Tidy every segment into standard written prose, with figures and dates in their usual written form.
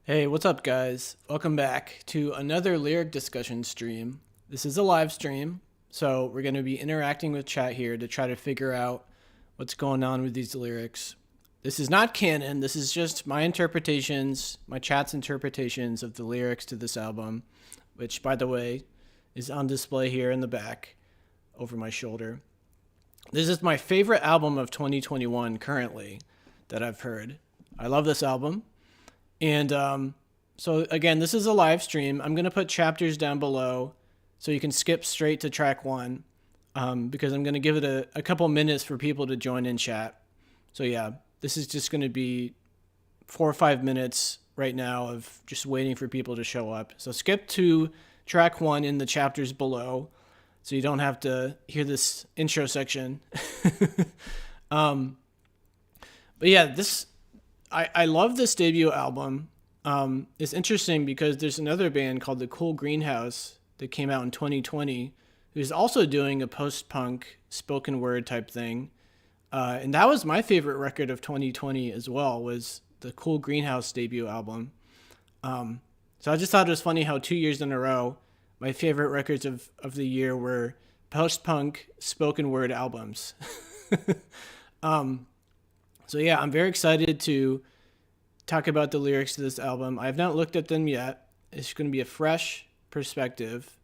Hey, what's up, guys? Welcome back to another lyric discussion stream. This is a live stream, so we're going to be interacting with chat here to try to figure out what's going on with these lyrics. This is not canon, this is just my interpretations, my chat's interpretations of the lyrics to this album, which, by the way, is on display here in the back over my shoulder. This is my favorite album of 2021 currently that I've heard. I love this album. And so again, this is a live stream. I'm going to put chapters down below so you can skip straight to track one because I'm going to give it a couple minutes for people to join in chat. So yeah, this is just going to be 4 or 5 minutes right now of just waiting for people to show up. So skip to track one in the chapters below so you don't have to hear this intro section. But yeah, I love this debut album. It's interesting because there's another band called The Cool Greenhouse that came out in 2020 who's also doing a post-punk spoken word type thing. And that was my favorite record of 2020 as well, was the Cool Greenhouse debut album. So I just thought it was funny how 2 years in a row, my favorite records of the year were post-punk spoken word albums. So yeah, I'm very excited to talk about the lyrics to this album. I have not looked at them yet. It's going to be a fresh perspective.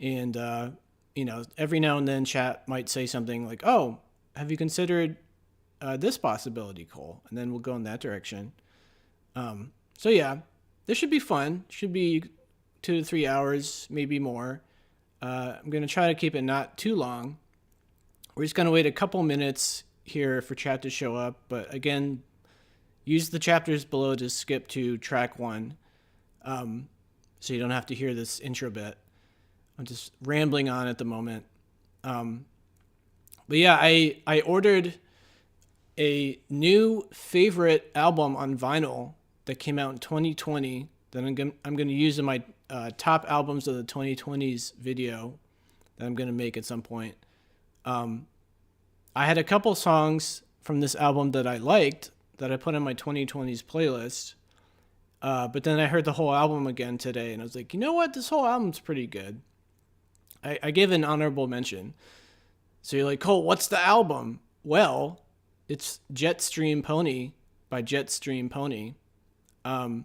And, every now and then chat might say something like, oh, have you considered this possibility, Cole? And then we'll go in that direction. So yeah, this should be fun. Should be 2 to 3 hours, maybe more. I'm going to try to keep it not too long. We're just going to wait a couple minutes here for chat to show up, but again, use the chapters below to skip to track one, so you don't have to hear this intro bit. I'm just rambling on at the moment. But yeah, I ordered a new favorite album on vinyl that came out in 2020 that I'm going to use in my top albums of the 2020s video that I'm going to make at some point. I had a couple songs from this album that I liked that I put in my 2020s playlist. But then I heard the whole album again today and I was like, you know what? This whole album's pretty good. I gave an honorable mention. So you're like, Cole, what's the album? Well, it's Jetstream Pony by Jetstream Pony from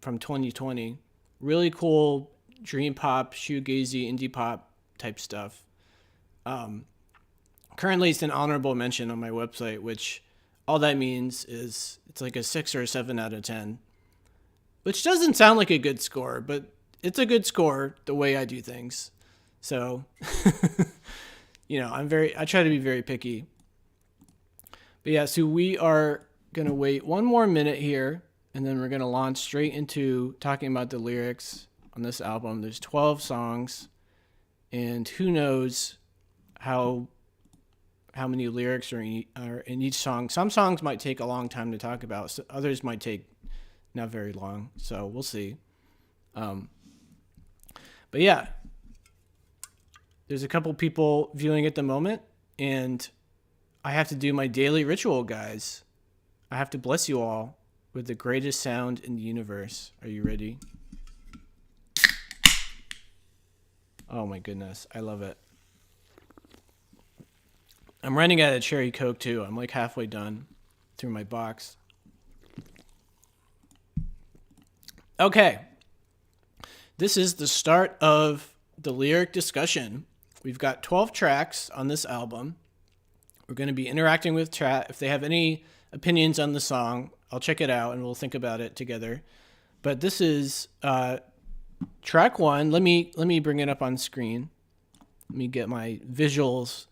2020. Really cool dream pop, shoegazy, indie pop type stuff. Currently, it's an honorable mention on my website, which all that means is it's like a 6 or a 7 out of 10, which doesn't sound like a good score, but it's a good score the way I do things. So, I try to be very picky. But yeah, so we are going to wait one more minute here, and then we're going to launch straight into talking about the lyrics on this album. There's 12 songs, and who knows how many lyrics are in each song. Some songs might take a long time to talk about. So others might take not very long. So we'll see. But yeah, there's a couple people viewing at the moment, and I have to do my daily ritual, guys. I have to bless you all with the greatest sound in the universe. Are you ready? Oh my goodness. I love it. I'm running out of cherry Coke too. I'm like halfway done through my box. Okay. This is the start of the lyric discussion. We've got 12 tracks on this album. We're going to be interacting with chat. If they have any opinions on the song, I'll check it out and we'll think about it together. But this is track one. Let me bring it up on screen. Let me get my visuals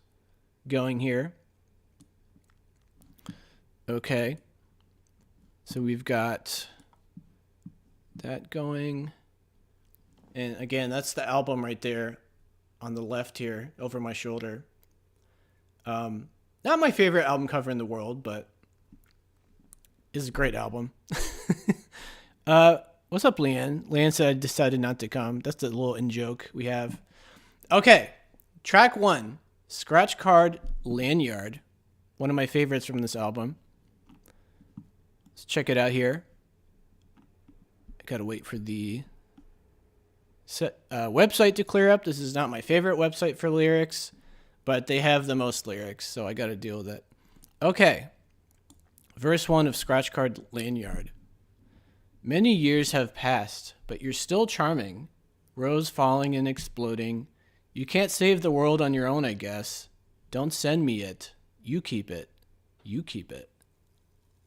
going here. Okay. So we've got that going. And again, that's the album right there on the left here over my shoulder. Not my favorite album cover in the world, but it's a great album. What's up, Leanne? Leanne said I decided not to come. That's the little in-joke we have. Okay. Track one. Scratchcard, Lanyard, one of my favorites from this album. Let's check it out here. Gotta wait for the website to clear up. This is not my favorite website for lyrics, but they have the most lyrics, so I gotta deal with it. Okay. Verse 1 of Scratchcard Lanyard. Many years have passed, but you're still charming. Rose falling and exploding. You can't save the world on your own, I guess. Don't send me it. You keep it. You keep it.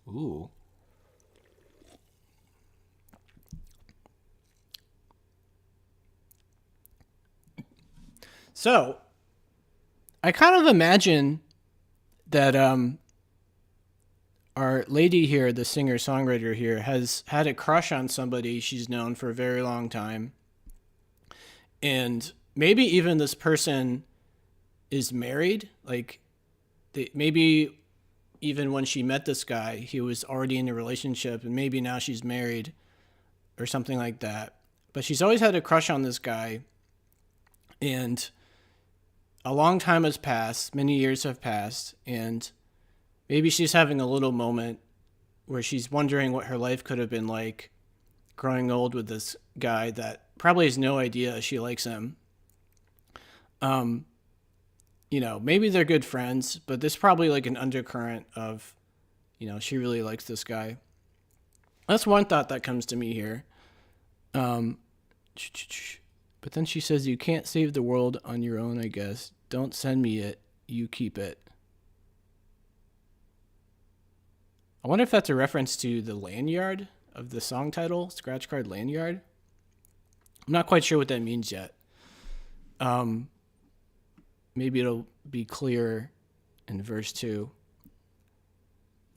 Ooh. So, I kind of imagine that our lady here, the singer-songwriter here, has had a crush on somebody she's known for a very long time. And maybe even this person is married. Like, maybe even when she met this guy, he was already in a relationship, and maybe now she's married or something like that. But she's always had a crush on this guy. And a long time has passed, many years have passed, and maybe she's having a little moment where she's wondering what her life could have been like growing old with this guy that probably has no idea she likes him. Maybe they're good friends, but there's probably like an undercurrent of, she really likes this guy. That's one thought that comes to me here. But then she says, you can't save the world on your own, I guess. Don't send me it. You keep it. I wonder if that's a reference to the Lanyard of the song title, Scratchcard Lanyard. I'm not quite sure what that means yet. Maybe it'll be clearer in verse 2.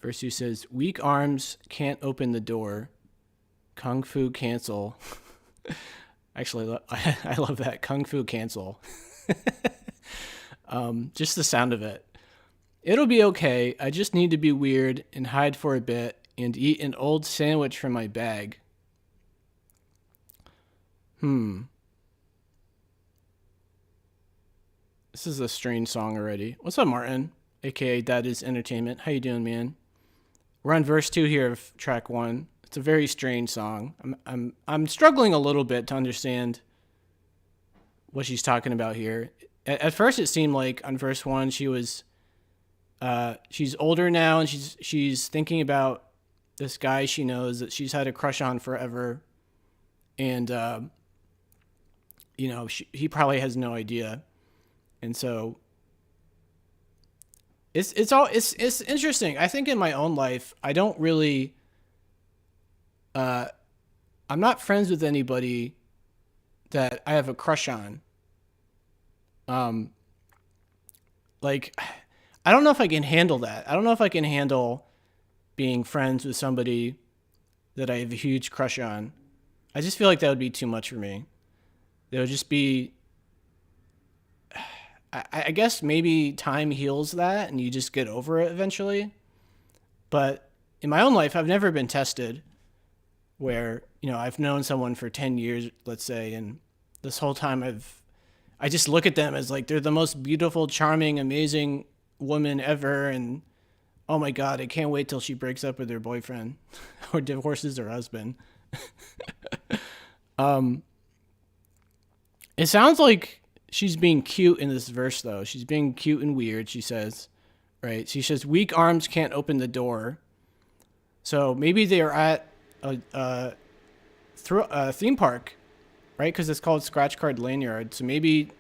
Verse 2 says, weak arms can't open the door. Kung Fu cancel. Actually, I love that. Kung Fu cancel. Just the sound of it. It'll be okay. I just need to be weird and hide for a bit and eat an old sandwich from my bag. This is a strange song already. What's up, Martin? AKA That Is Entertainment. How you doing, man? We're on verse 2 here of track 1. It's a very strange song. I'm struggling a little bit to understand what she's talking about here. At first, it seemed like on verse 1 she was she's older now and she's thinking about this guy she knows that she's had a crush on forever, and he probably has no idea, and so it's interesting. I think in my own life, I don't really. I'm not friends with anybody that I have a crush on. I don't know if I can handle that. I don't know if I can handle being friends with somebody that I have a huge crush on. I just feel like that would be too much for me. It would just be, I guess maybe time heals that and you just get over it eventually. But in my own life, I've never been tested where, I've known someone for 10 years, let's say, and this whole time I just look at them as like they're the most beautiful, charming, amazing woman ever, and oh my god, I can't wait till she breaks up with her boyfriend or divorces her husband. It sounds like she's being cute in this verse, though. She's being cute and weird, she says, right? She says, weak arms can't open the door. So maybe they are at a theme park, right? Because it's called Scratchcard Lanyard. So maybe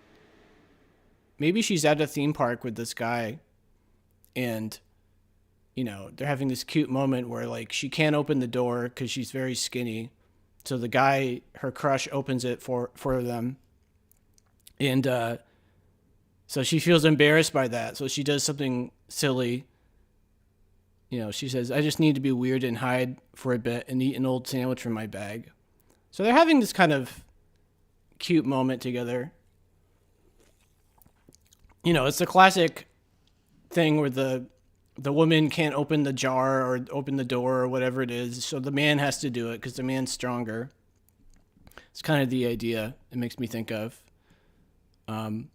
she's at a theme park with this guy, and they're having this cute moment where like she can't open the door because she's very skinny. So the guy, her crush, opens it for them, and so she feels embarrassed by that. So she does something silly. She says, I just need to be weird and hide for a bit and eat an old sandwich from my bag. So they're having this kind of cute moment together. It's the classic thing where the woman can't open the jar or open the door or whatever it is, so the man has to do it because the man's stronger. It's kind of the idea it makes me think of. But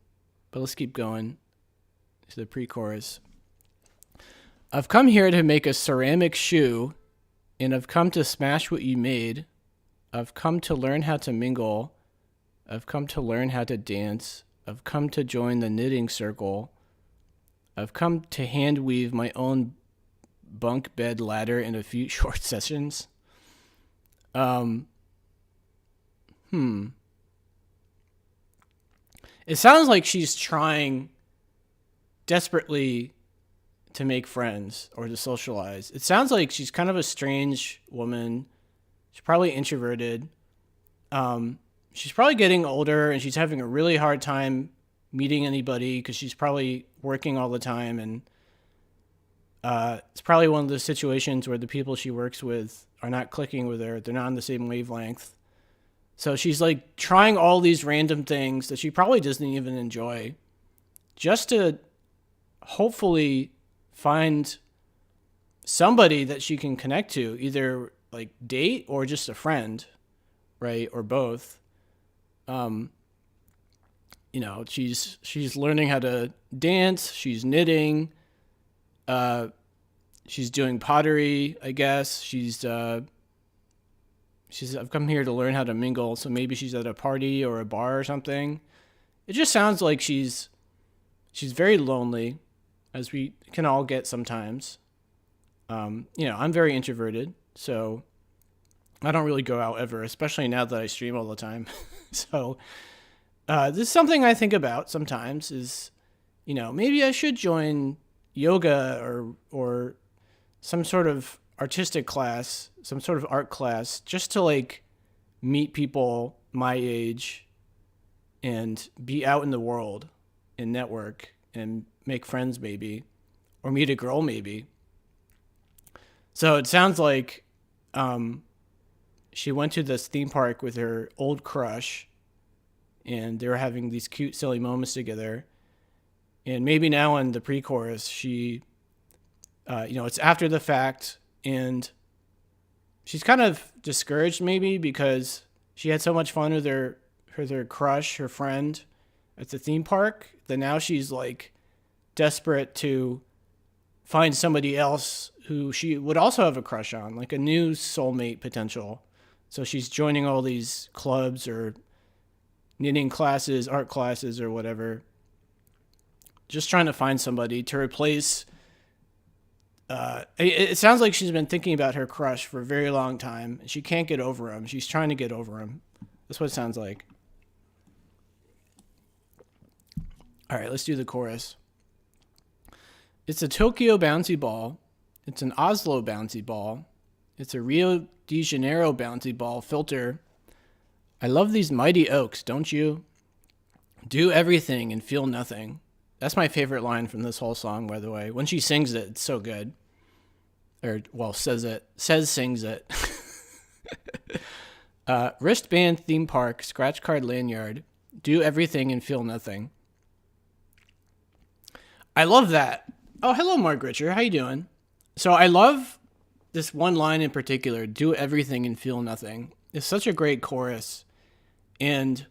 let's keep going to the pre-chorus. I've come here to make a ceramic shoe, and I've come to smash what you made. I've come to learn how to mingle. I've come to learn how to dance. I've come to join the knitting circle. I've come to hand weave my own bunk bed ladder in a few short sessions. Um, hmm. It sounds like she's trying desperately to make friends or to socialize. It sounds like she's kind of a strange woman. She's probably introverted. She's probably getting older and she's having a really hard time meeting anybody because she's probably working all the time. And it's probably one of those situations where the people she works with are not clicking with her. They're not on the same wavelength. So she's like trying all these random things that she probably doesn't even enjoy just to hopefully find somebody that she can connect to, either like date or just a friend, right? Or both. She's learning how to dance, she's knitting, she's doing pottery, I guess. She's I've come here to learn how to mingle, so maybe she's at a party or a bar or something. It just sounds like she's very lonely, as we can all get sometimes. I'm very introverted, so I don't really go out ever, especially now that I stream all the time. So this is something I think about sometimes is, maybe I should join yoga or some sort of artistic class, some sort of art class, just to like meet people my age and be out in the world and network and make friends maybe, or meet a girl maybe. So it sounds like she went to this theme park with her old crush and they were having these cute, silly moments together. And maybe now in the pre-chorus, she, it's after the fact and she's kind of discouraged maybe because she had so much fun with her crush, her friend at the theme park, that now she's like desperate to find somebody else who she would also have a crush on, like a new soulmate potential. So she's joining all these clubs or knitting classes, art classes, or whatever, just trying to find somebody to replace. It sounds like she's been thinking about her crush for a very long time. She can't get over him. She's trying to get over him. That's what it sounds like. All right, let's do the chorus. It's a Tokyo bouncy ball. It's an Oslo bouncy ball. It's a Rio de Janeiro bouncy ball filter. I love these mighty oaks, don't you? Do everything and feel nothing. That's my favorite line from this whole song, by the way. When she sings it, it's so good. Sings it. Wristband, theme park, Scratchcard, Lanyard. Do everything and feel nothing. I love that. Oh, hello, Mark Richer. How you doing? So I love this one line in particular, do everything and feel nothing. It's such a great chorus. And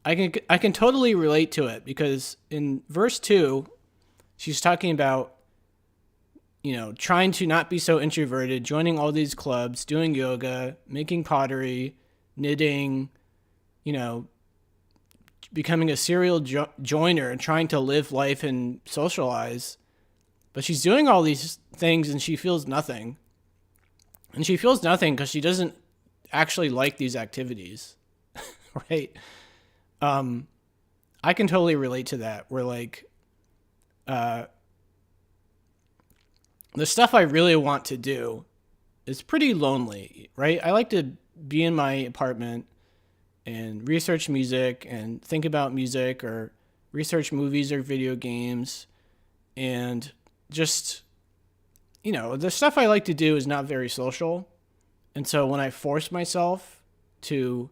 I can totally relate to it because in verse 2, she's talking about, trying to not be so introverted, joining all these clubs, doing yoga, making pottery, knitting, becoming a serial joiner and trying to live life and socialize. But she's doing all these things and she feels nothing. And she feels nothing because she doesn't actually like these activities, right? I can totally relate to that. Where like, the stuff I really want to do is pretty lonely, right? I like to be in my apartment and research music and think about music or research movies or video games and just, the stuff I like to do is not very social. And so when I force myself to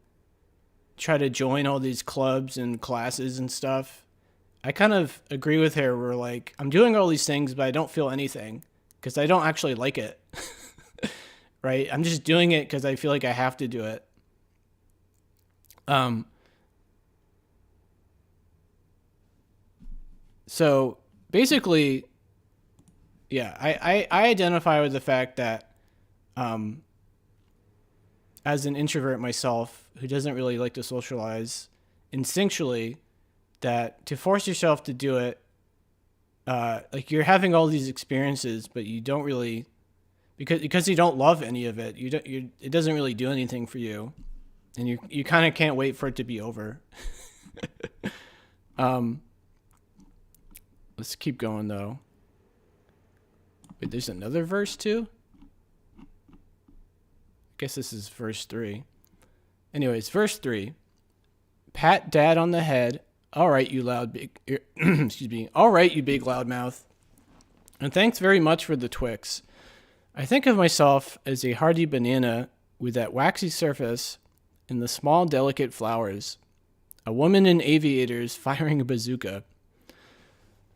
try to join all these clubs and classes and stuff, I kind of agree with her. Where like, I'm doing all these things, but I don't feel anything because I don't actually like it, right? I'm just doing it because I feel like I have to do it. So basically, yeah, I identify with the fact that, as an introvert myself who doesn't really like to socialize, instinctually, that to force yourself to do it, like you're having all these experiences, but you don't really, because you don't love any of it. It doesn't really do anything for you, and you kind of can't wait for it to be over. Let's keep going though. Wait, there's another verse too? I guess this is verse 3. Anyways, verse 3. Pat dad on the head. All right, you loud big excuse me. All right, you big loudmouth. And thanks very much for the Twix. I think of myself as a hardy banana with that waxy surface and the small delicate flowers. A woman in aviators firing a bazooka.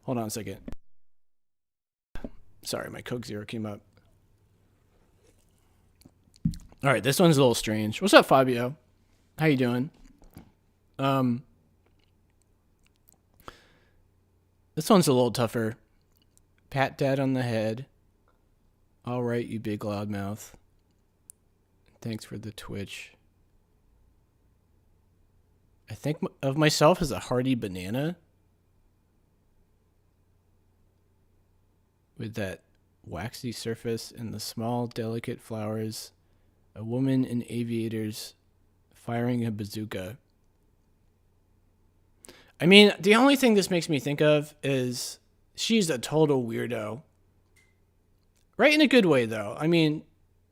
Hold on a second. Sorry, my Coke Zero came up. All right, this one's a little strange. What's up, Fabio? How you doing? This one's a little tougher. Pat dad on the head. All right, you big loudmouth. Thanks for the Twitch. I think of myself as a hardy banana with that waxy surface and the small, delicate flowers. A woman in aviators firing a bazooka. I mean, the only thing this makes me think of is she's a total weirdo. Right, in a good way, though. I mean,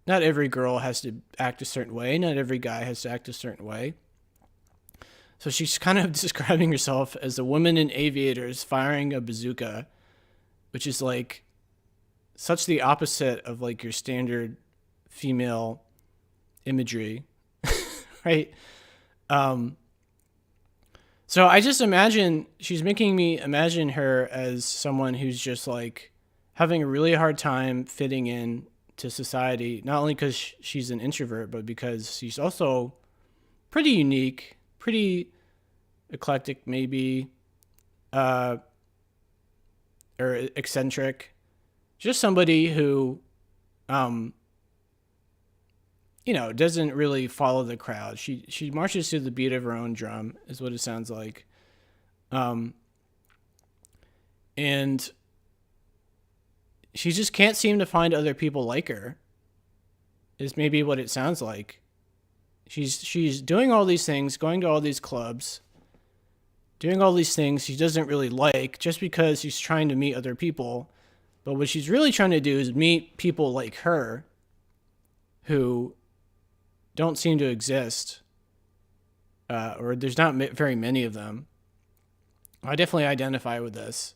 not every girl has to act a certain way. Not every guy has to act a certain way. So she's kind of describing herself as a woman in aviators firing a bazooka, which is like such the opposite of like your standard female imagery, right? So I just imagine, she's making me imagine her as someone who's just like having a really hard time fitting in to society, not only because she's an introvert, but because she's also pretty unique, pretty eclectic maybe, or eccentric. Just somebody who, doesn't really follow the crowd. She marches to the beat of her own drum, is what it sounds like. And she just can't seem to find other people like her, is maybe what it sounds like. She's doing all these things, going to all these clubs, doing all these things she doesn't really like just because she's trying to meet other people. But what she's really trying to do is meet people like her who don't seem to exist, or there's not very many of them. I definitely identify with this.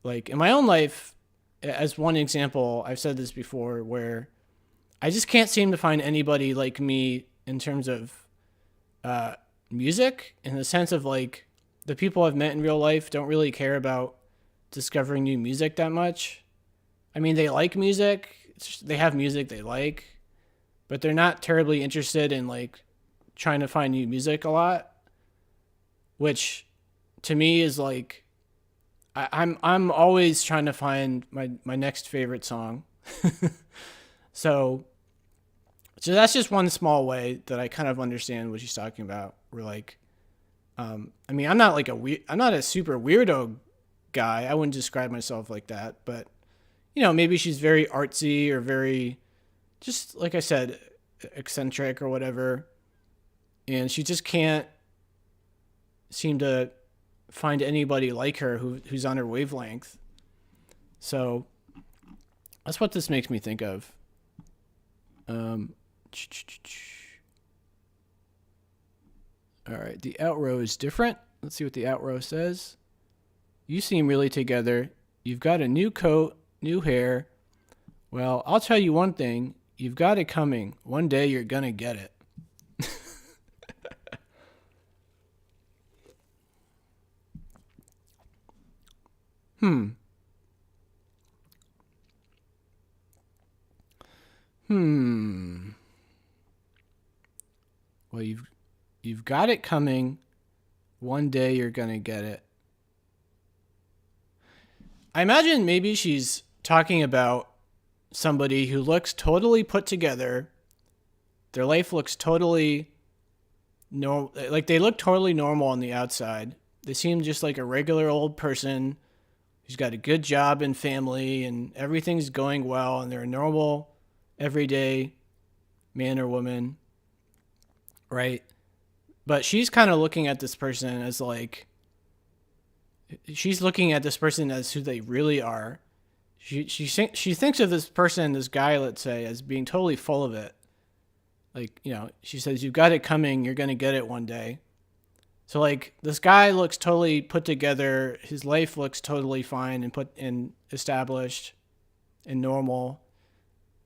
Like in my own life, as one example, I've said this before, where I just can't seem to find anybody like me in terms of music, in the sense of like the people I've met in real life don't really care about discovering new music that much. I mean, they like music, they have music they like, but they're not terribly interested in like trying to find new music a lot, which to me is like, I'm always trying to find my next favorite song. So that's just one small way that I kind of understand what she's talking about. We're like, I mean, I'm not a super weirdo guy. I wouldn't describe myself like that, but maybe she's very artsy or very, just like I said, eccentric or whatever. And she just can't seem to find anybody like her who's on her wavelength. So that's what this makes me think of. All right, the outrow is different. Let's see what the outrow says. You seem really together. You've got a new coat, new hair. Well, I'll tell you one thing. You've got it coming. One day you're gonna get it. Well, you've got it coming. One day you're gonna get it. I imagine maybe she's talking about somebody who looks totally put together, Their life looks totally normal. Like they look totally normal on the outside. They seem just like a regular old person who's got a good job and family and everything's going well, and they're a normal, everyday man or woman, right? But she's kind of looking at this person as like, she's looking at this person as who they really are. She thinks of this person, this guy, let's say, as being totally full of it. Like, you know, she says, you've got it coming, you're going to get it one day. So like this guy looks totally put together. His life looks totally fine and put in established and normal.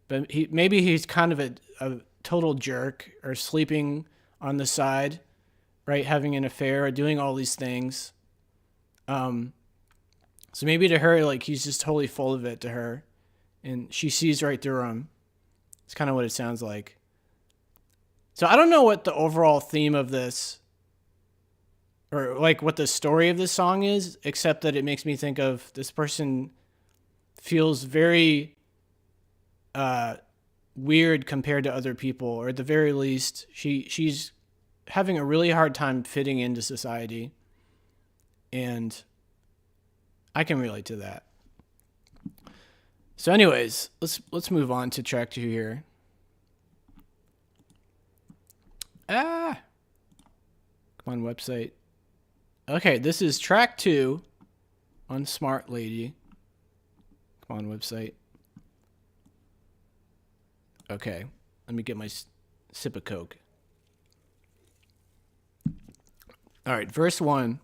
But maybe he's kind of a total jerk, or sleeping on the side, right? Having an affair or doing all these things. So maybe to her, like he's just totally full of it to her, and she sees right through him. It's kind of what it sounds like. So I don't know what the overall theme of this, or like what the story of this song is, except that it makes me think of this person feels very weird compared to other people, or at the very least, she's having a really hard time fitting into society, and I can relate to that. So anyways, let's move on to track 2 here. Come on, website. Okay, this is track 2, Unsmart Lady. Come on, website. Okay, let me get my sip of Coke. All right, verse 1.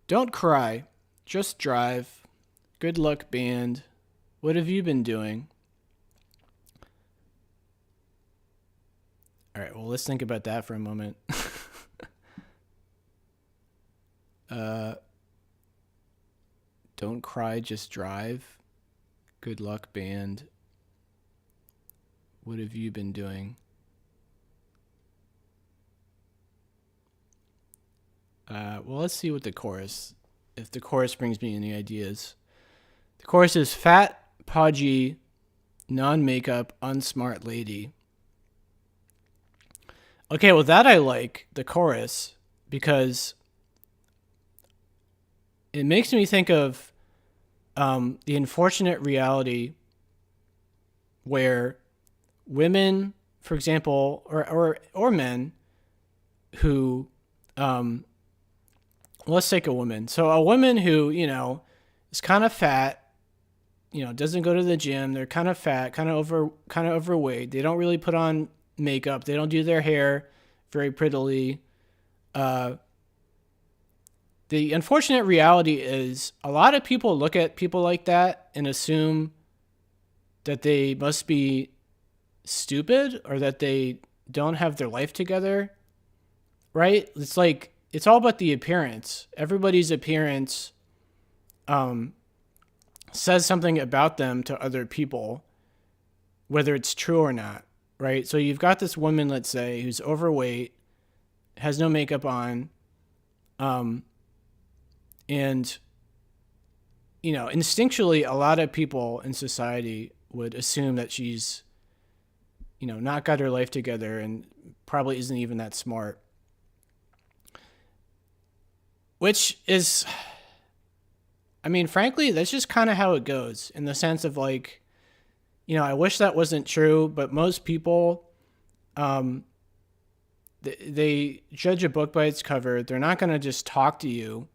Don't cry, just drive. Good luck, band. What have you been doing? All right, well, let's think about that for a moment. Don't cry, just drive. Good luck, band. What have you been doing? Well, let's see what the chorus, if the chorus brings me any ideas. The chorus is fat, podgy, non-makeup, unsmart lady. Okay, well, that I like, the chorus, because it makes me think of the unfortunate reality where women, for example, or men who, let's take a woman. So a woman who, you know, is kind of fat, you know, doesn't go to the gym. They're kind of fat, kind of overweight. They don't really put on makeup. They don't do their hair very prettily. The unfortunate reality is a lot of people look at people like that and assume that they must be stupid or that they don't have their life together, right? It's like, it's all about the appearance. Everybody's appearance says something about them to other people, whether it's true or not, right? So you've got this woman, let's say, who's overweight, has no makeup on, and, you know, instinctually, a lot of people in society would assume that she's, you know, not got her life together and probably isn't even that smart. Which is, I mean, frankly, that's just kind of how it goes, in the sense of like, you know, I wish that wasn't true, but most people, they judge a book by its cover. They're not going to just talk to you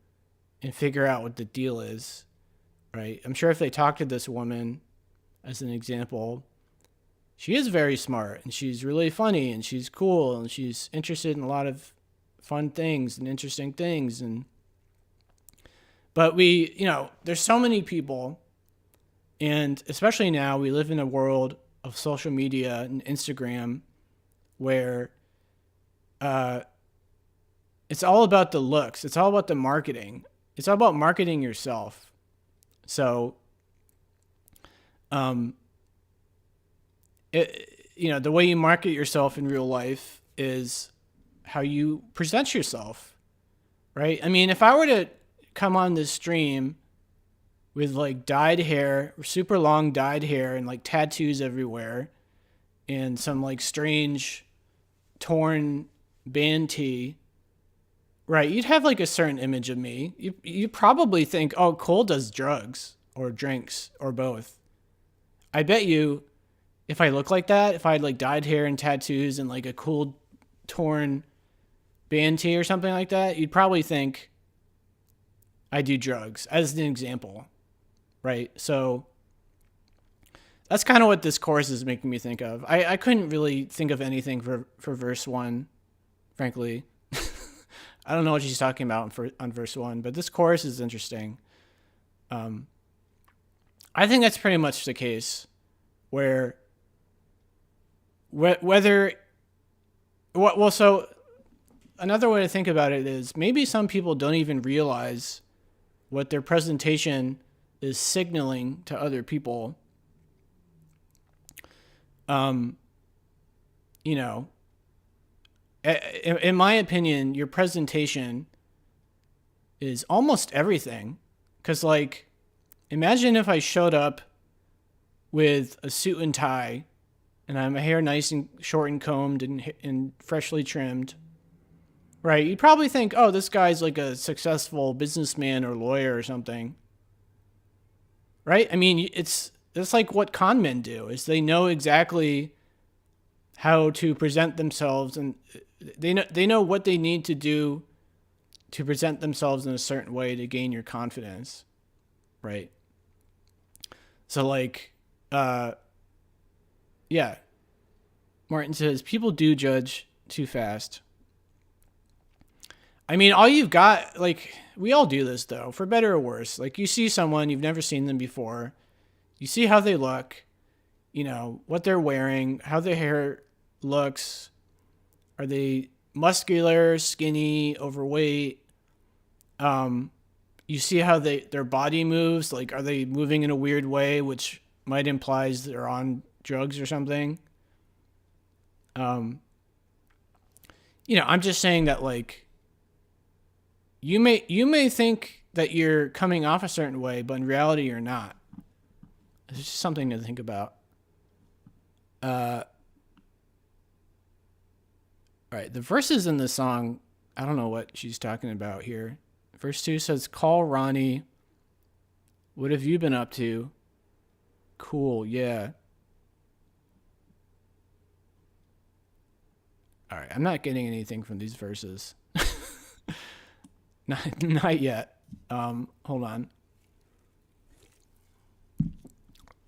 and figure out what the deal is, right? I'm sure if they talk to this woman, as an example, she is very smart and she's really funny and she's cool and she's interested in a lot of fun things and interesting things. But we, you know, there's so many people, and especially now we live in a world of social media and Instagram where it's all about the looks. It's all about the marketing. It's all about marketing yourself. So, you know, the way you market yourself in real life is how you present yourself, right? I mean, if I were to come on this stream with like dyed hair, super long dyed hair and like tattoos everywhere, and some like strange torn band tee, right? You'd have like a certain image of me. You probably think, oh, Cole does drugs or drinks or both. I bet you if I look like that, if I had like dyed hair and tattoos and like a cool torn band tee or something like that, you'd probably think I do drugs as an example, right? So that's kind of what this chorus is making me think of. I couldn't really think of anything for verse 1, frankly. I don't know what she's talking about on verse 1, but this chorus is interesting. I think that's pretty much the case where whether well, so another way to think about it is maybe some people don't even realize what their presentation is signaling to other people. You know, in my opinion, your presentation is almost everything. Because, like, imagine if I showed up with a suit and tie and I have my hair nice and short and combed and freshly trimmed, right? You'd probably think, oh, this guy's like a successful businessman or lawyer or something, right? I mean, it's like what con men do, is they know exactly how to present themselves, and they know what they need to do to present themselves in a certain way to gain your confidence, right? So like, yeah. Martin says, people do judge too fast. I mean, all you've got, like, we all do this though, for better or worse. Like, you see someone, you've never seen them before. You see how they look, you know, what they're wearing, how their hair looks. Are they muscular, skinny, overweight? You see how their body moves. Like, are they moving in a weird way, which might imply they're on drugs or something? You know, I'm just saying that, like, you may think that you're coming off a certain way, but in reality you're not. It's just something to think about. All right, the verses in this song, I don't know what she's talking about here. Verse 2 says, call Ronnie. What have you been up to? Cool, yeah. All right, I'm not getting anything from these verses. Not yet. Hold on.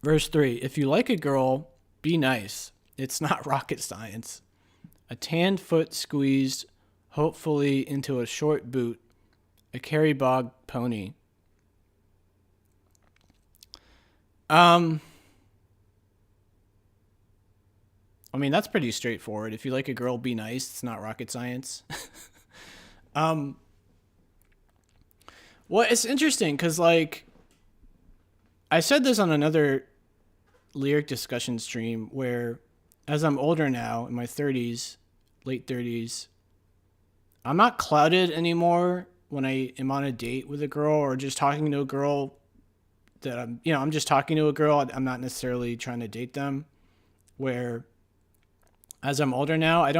Verse 3, if you like a girl, be nice. It's not rocket science. A tanned foot squeezed, hopefully, into a short boot. A Carrie Bog pony. I mean, that's pretty straightforward. If you like a girl, be nice. It's not rocket science. Well, it's interesting because, like, I said this on another lyric discussion stream where, as I'm older now, in my 30s, late 30s, I'm not clouded anymore when I am on a date with a girl or just talking to a girl that I'm just talking to a girl. I'm not necessarily trying to date them. Where, as I'm older now, I'm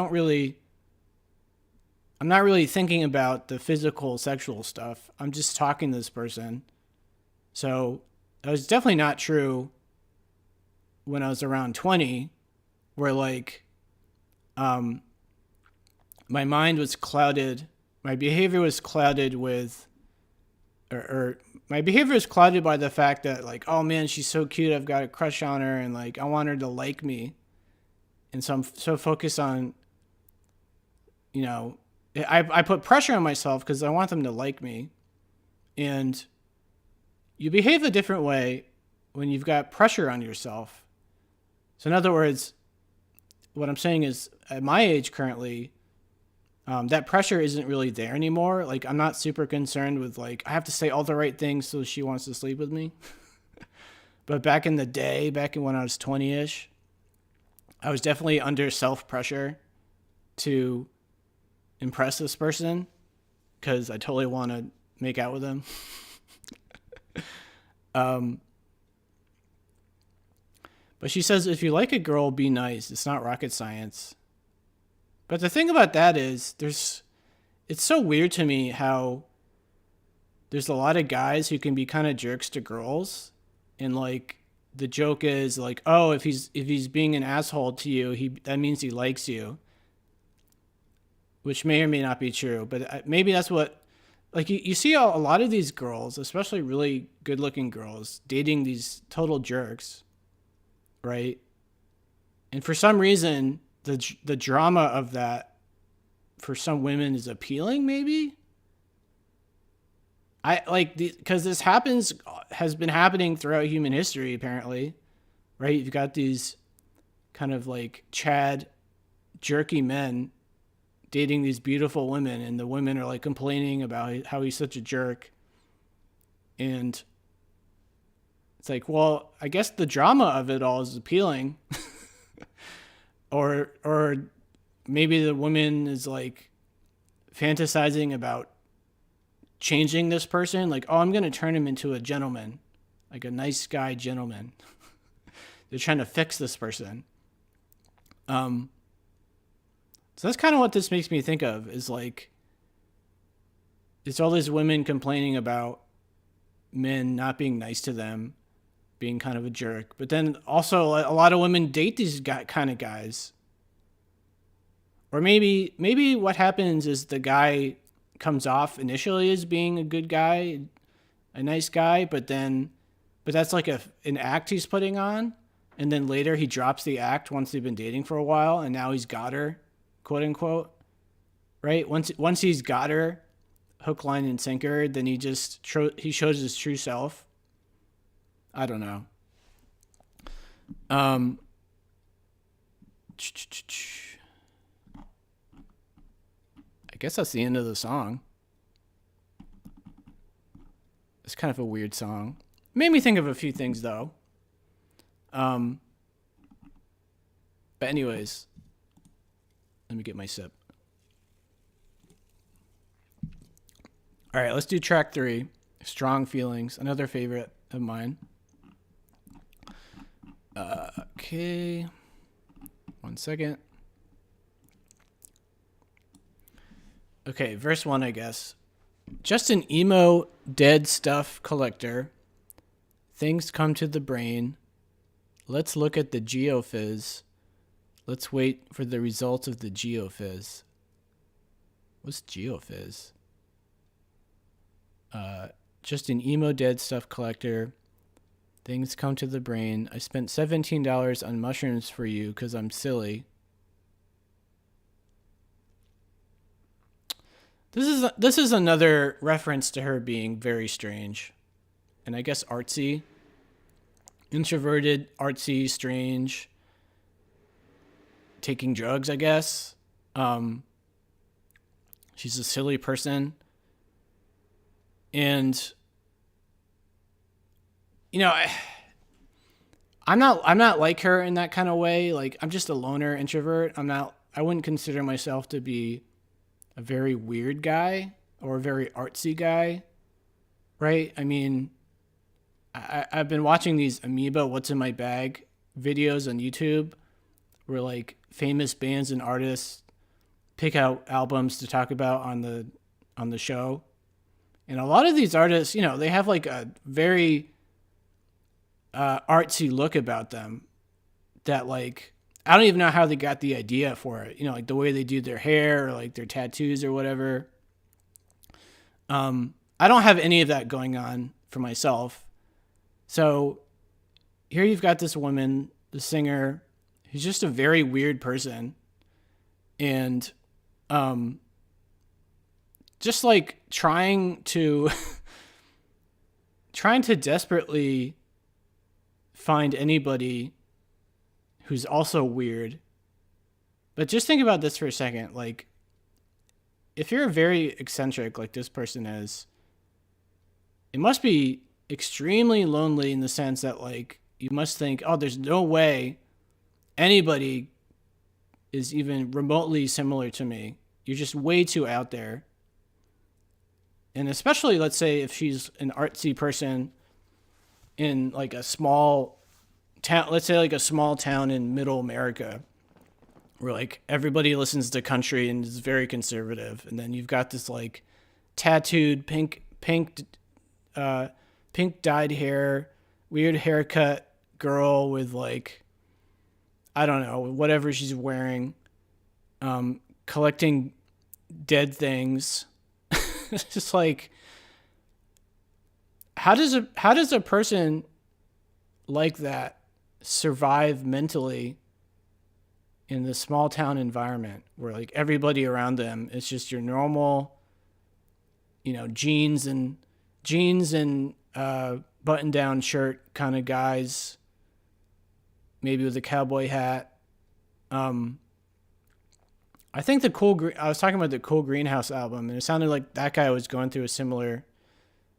not really thinking about the physical, sexual stuff. I'm just talking to this person. So that was definitely not true when I was around 20, where, like, my mind was clouded. My behavior was clouded with, or my behavior was clouded by the fact that, like, oh man, she's so cute. I've got a crush on her, and, like, I want her to like me. And so I'm so focused on, you know, I put pressure on myself because I want them to like me. And you behave a different way when you've got pressure on yourself. So in other words, what I'm saying is, at my age currently, that pressure isn't really there anymore. Like, I'm not super concerned with, like, I have to say all the right things so she wants to sleep with me. But back in the day, back in when I was 20-ish, I was definitely under self-pressure to impress this person because I totally want to make out with them. But But she says, if you like a girl, be nice. It's not rocket science. But the thing about that is it's so weird to me how there's a lot of guys who can be kind of jerks to girls. And like the joke is like, oh, if he's being an asshole to you, that means he likes you. Which may or may not be true, but maybe that's what, like you see a lot of these girls, especially really good looking girls, dating these total jerks, right? And for some reason, the drama of that for some women is appealing, maybe. I like because this has been happening throughout human history, apparently, right? You've got these kind of like Chad jerky men dating these beautiful women, and the women are like complaining about how he's such a jerk. And it's like, well, I guess the drama of it all is appealing. or maybe the woman is like fantasizing about changing this person, like, oh, I'm going to turn him into a gentleman, like a nice guy gentleman. They're trying to fix this person. So that's kind of what this makes me think of, is like, it's all these women complaining about men not being nice to them, being kind of a jerk. But then also a lot of women date these kind of guys. Or maybe what happens is the guy comes off initially as being a good guy, a nice guy, but that's like an act he's putting on. And then later he drops the act once they've been dating for a while, and now he's got her, quote unquote, right? Once he's got her, hook, line, and sinker, then he shows his true self. I don't know. I guess that's the end of the song. It's kind of a weird song. Made me think of a few things though. But anyways, let me get my sip. All right, let's do track 3, Strong Feelings, another favorite of mine. Okay, 1 second. Okay, verse 1, I guess. Just an emo dead stuff collector. Things come to the brain. Let's look at the geophys. Let's wait for the results of the geophys. What's geophys? Just an emo dead stuff collector. Things come to the brain. I spent $17 on mushrooms for you because I'm silly. This is another reference to her being very strange, and I guess artsy, introverted, artsy, strange, taking drugs, I guess. She's a silly person. And, you know, I'm not like her in that kind of way. Like, I'm just a loner introvert. I wouldn't consider myself to be a very weird guy or a very artsy guy, right? I mean, I've been watching these Amoeba What's in My Bag videos on YouTube where like famous bands and artists pick out albums to talk about on the show. And a lot of these artists, you know, they have like a very artsy look about them that like, I don't even know how they got the idea for it. You know, like the way they do their hair or like their tattoos or whatever. I don't have any of that going on for myself. So here you've got this woman, the singer, who's just a very weird person. And just like trying to desperately find anybody who's also weird. But just think about this for a second. Like, if you're very eccentric like this person is, it must be extremely lonely in the sense that like you must think, oh, there's no way anybody is even remotely similar to me. You're just way too out there. And especially, let's say, if she's an artsy person in like a small town, let's say like a small town in middle America where like everybody listens to country and is very conservative. And then you've got this like tattooed pink dyed hair, weird haircut girl with like, I don't know, whatever she's wearing, collecting dead things. It's just like, how does a person like that survive mentally in this small town environment where like everybody around them is just your normal, jeans and button down shirt kind of guys, maybe with a cowboy hat. I think I was talking about the Cool Greenhouse album, and it sounded like that guy was going through a similar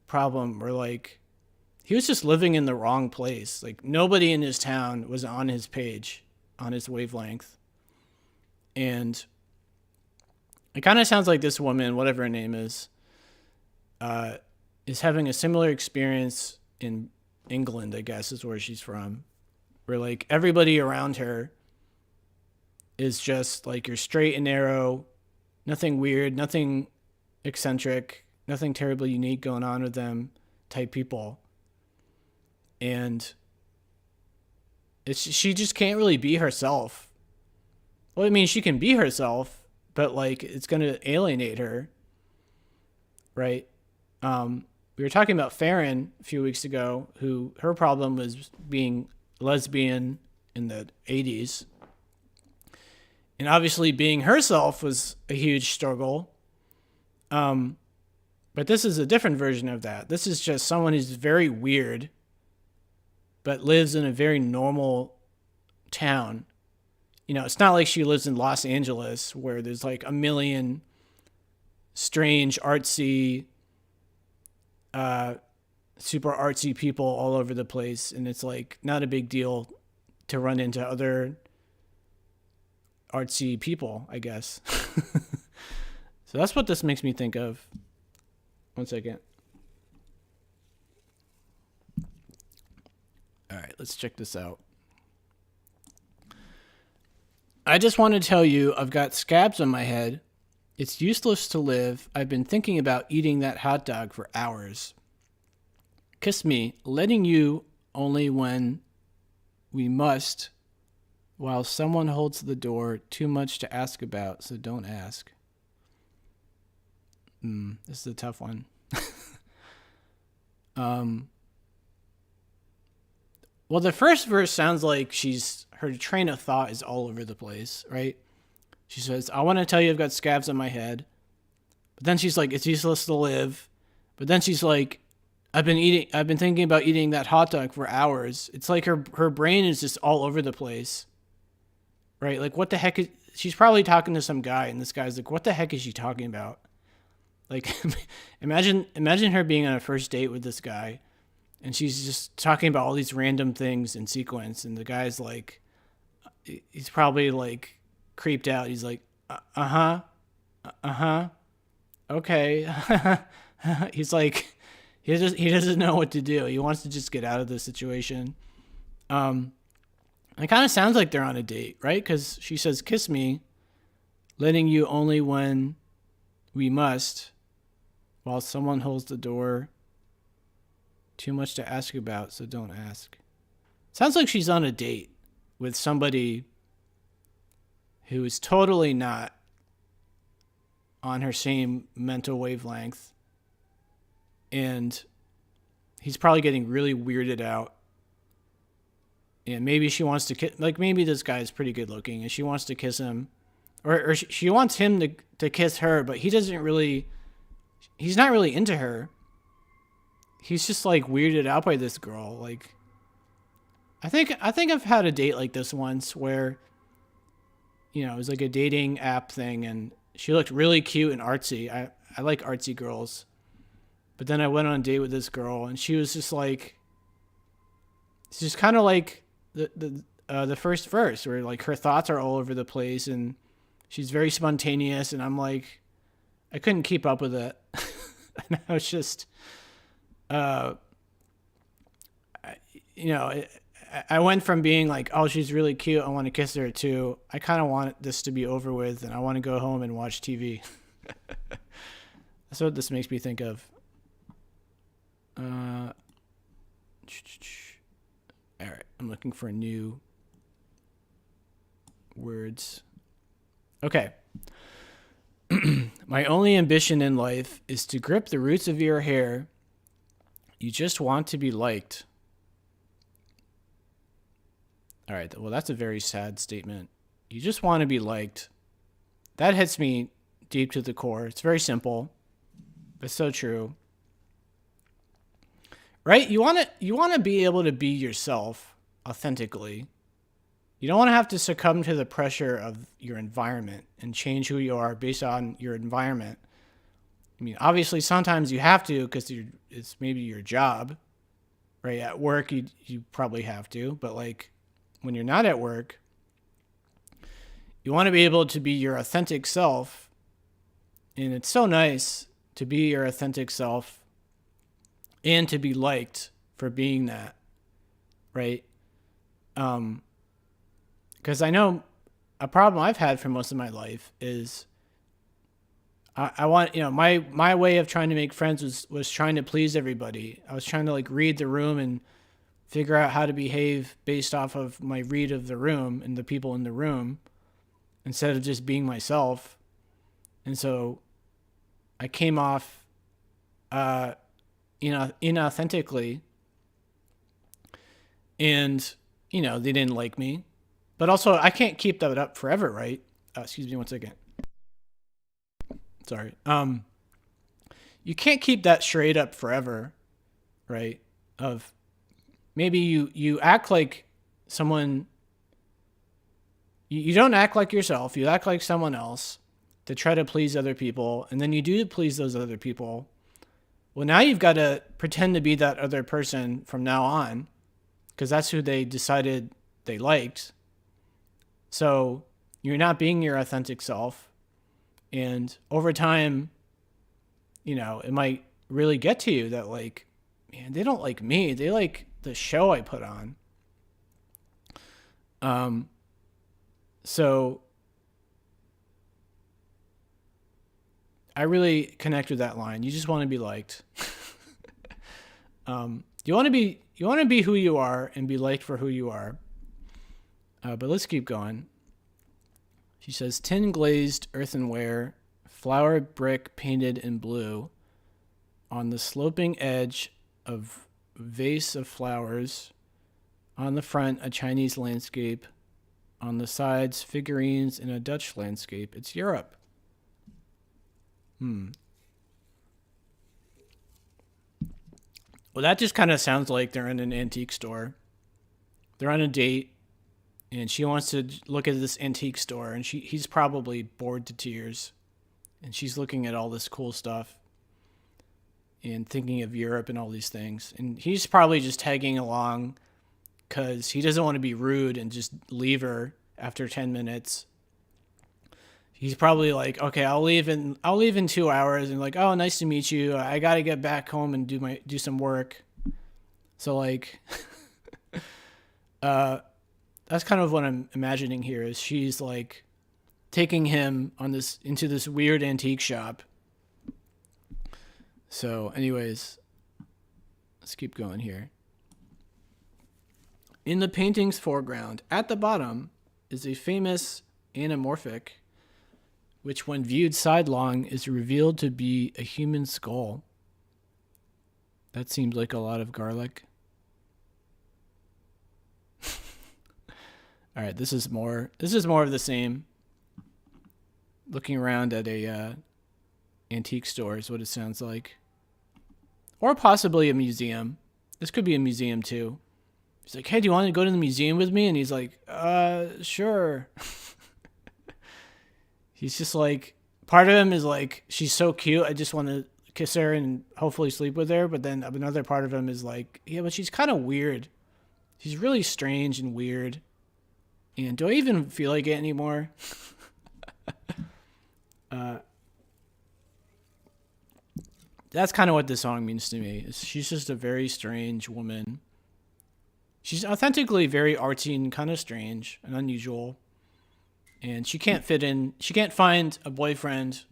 problem where like he was just living in the wrong place. Like nobody in his town was on his page, on his wavelength. And it kind of sounds like this woman, whatever her name is having a similar experience in England, I guess is where she's from, where like everybody around her is just like you're straight and narrow, nothing weird, nothing eccentric, nothing terribly unique going on with them type people. And she just can't really be herself. Well, I mean, she can be herself, but like it's going to alienate her. Right? We were talking about Farron a few weeks ago, who her problem was being lesbian in the 80s. And obviously being herself was a huge struggle. But this is a different version of that. This is just someone who's very weird, but lives in a very normal town. It's not like she lives in Los Angeles where there's like a million strange, artsy, super artsy people all over the place. And it's like not a big deal to run into other artsy people, I guess. So that's what this makes me think of. One second. All right, let's check this out. I just want to tell you I've got scabs on my head. It's useless to live. I've been thinking about eating that hot dog for hours. Kiss me, letting you only when we must, while someone holds the door, too much to ask about, so don't ask. This is a tough one. Well, the first verse sounds like her train of thought is all over the place, right? She says, I want to tell you I've got scabs on my head. But then she's like, it's useless to live. But then she's like, I've been thinking about eating that hot dog for hours. It's like her brain is just all over the place. Right? Like, what the heck she's probably talking to some guy, and this guy's like, what the heck is she talking about? Like, imagine her being on a first date with this guy, and she's just talking about all these random things in sequence, and the guy's like, he's probably like creeped out. He's like, okay. He's like, he doesn't know what to do. He wants to just get out of the situation. It kind of sounds like they're on a date, right? Because she says, kiss me, letting you only when we must, while someone holds the door, too much to ask about, so don't ask. Sounds like she's on a date with somebody who is totally not on her same mental wavelength. And he's probably getting really weirded out. And maybe she wants to kiss, like maybe this guy is pretty good looking and she wants to kiss him. Or she wants him to kiss her, but he's not really into her. He's just like weirded out by this girl. Like, I think I've had a date like this once where, it was like a dating app thing and she looked really cute and artsy. I like artsy girls. But then I went on a date with this girl and she was just like, it's just kind of like the first verse where like her thoughts are all over the place and she's very spontaneous, and I'm like, I couldn't keep up with it. And I was just, I I went from being like, oh, she's really cute, I want to kiss her, to I kind of want this to be over with and I want to go home and watch TV. That's what this makes me think of. All right, I'm looking for new words. Okay. My only ambition in life is to grip the roots of your hair. You just want to be liked. All right, well, that's a very sad statement. You just want to be liked. That hits me deep to the core. It's very simple, but so true. Right? You want to be able to be yourself authentically. You don't want to have to succumb to the pressure of your environment and change who you are based on your environment. I mean, obviously, sometimes you have to because it's maybe your job, right? At work, you probably have to. But like when you're not at work, you want to be able to be your authentic self. And it's so nice to be your authentic self and to be liked for being that, right? Because I know a problem I've had for most of my life is I want, my way of trying to make friends was trying to please everybody. I was trying to like read the room and figure out how to behave based off of my read of the room and the people in the room instead of just being myself. And so I came off, inauthentically, and, they didn't like me. But also, I can't keep that up forever, right? Excuse me one second. Sorry. You can't keep that charade up forever, right? Of maybe you act like someone, you don't act like yourself, you act like someone else to try to please other people, and then you do please those other people. Well, now you've got to pretend to be that other person from now on, because that's who they decided they liked. So you're not being your authentic self. And over time, it might really get to you that like, man, they don't like me. They like the show I put on. So I really connect with that line. You just want to be liked. You want to be who you are and be liked for who you are. But let's keep going. She says, tin glazed earthenware, flower brick painted in blue, on the sloping edge of vase of flowers, on the front a Chinese landscape, on the sides figurines in a Dutch landscape. It's Europe. Well, that just kind of sounds like they're in an antique store. They're on a date, and she wants to look at this antique store, and he's probably bored to tears. And she's looking at all this cool stuff and thinking of Europe and all these things. And he's probably just tagging along because he doesn't want to be rude and just leave her after 10 minutes. He's probably like, okay, I'll leave in 2 hours, and like, oh, nice to meet you. I got to get back home and do some work. So like, that's kind of what I'm imagining here is she's like taking him into this weird antique shop. So anyways, let's keep going here. In the painting's foreground, at the bottom, is a famous anamorphic, which when viewed sidelong is revealed to be a human skull. That seems like a lot of garlic. All right, this is more of the same. Looking around at a antique store is what it sounds like. Or possibly a museum. This could be a museum too. He's like, hey, do you want to go to the museum with me? And he's like, sure. He's just like, part of him is like, she's so cute, I just want to kiss her and hopefully sleep with her. But then another part of him is like, yeah, but she's kind of weird. She's really strange and weird. And do I even feel like it anymore? That's kind of what this song means to me. She's just a very strange woman. she's authentically very artsy and kind of strange and unusual. And she can't fit in. She can't find a boyfriend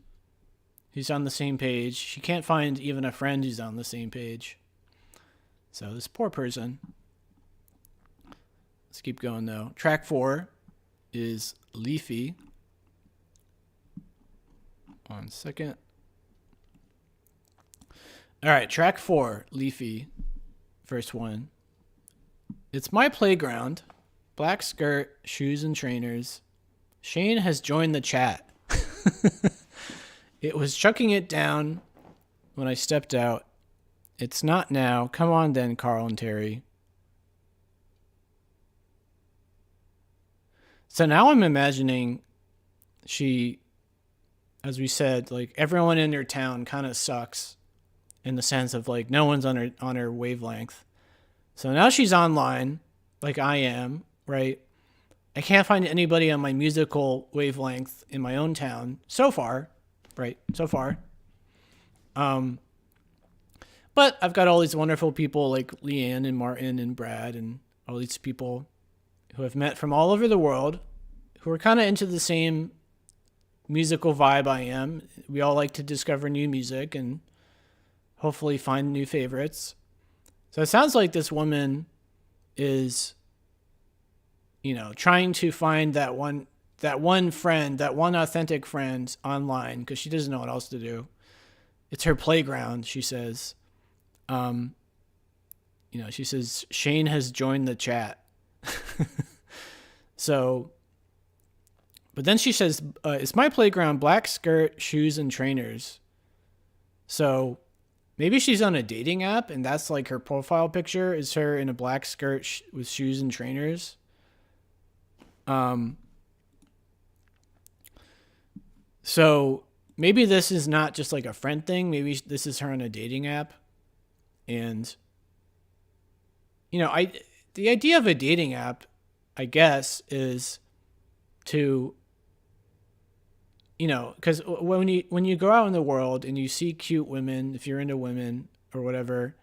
who's on the same page. She can't find even a friend who's on the same page. So this poor person. Let's keep going though. Track 4 is Leafy. 1 second. All right, track 4, Leafy. First one. It's my playground. Black skirt, shoes and trainers. Shane has joined the chat. It was chucking it down when I stepped out. It's not now. Come on then, Carl and Terry. So now I'm imagining she, as we said, like everyone in her town kind of sucks in the sense of like no one's on her wavelength. So now she's online like I am, right? I can't find anybody on my musical wavelength in my own town so far, right? So far. But I've got all these wonderful people like Leanne and Martin and Brad and all these people who I've met from all over the world who are kind of into the same musical vibe I am. We all like to discover new music and hopefully find new favorites. So it sounds like this woman is, trying to find that one friend, that one authentic friend online because she doesn't know what else to do. It's her playground, she says. She says Shane has joined the chat. So, but then she says, it's my playground, black skirt, shoes, and trainers. So maybe she's on a dating app and that's like her profile picture is her in a black skirt with shoes and trainers. So maybe this is not just like a friend thing. Maybe this is her on a dating app. And, the idea of a dating app, I guess, is to, because when you go out in the world and you see cute women, if you're into women or whatever,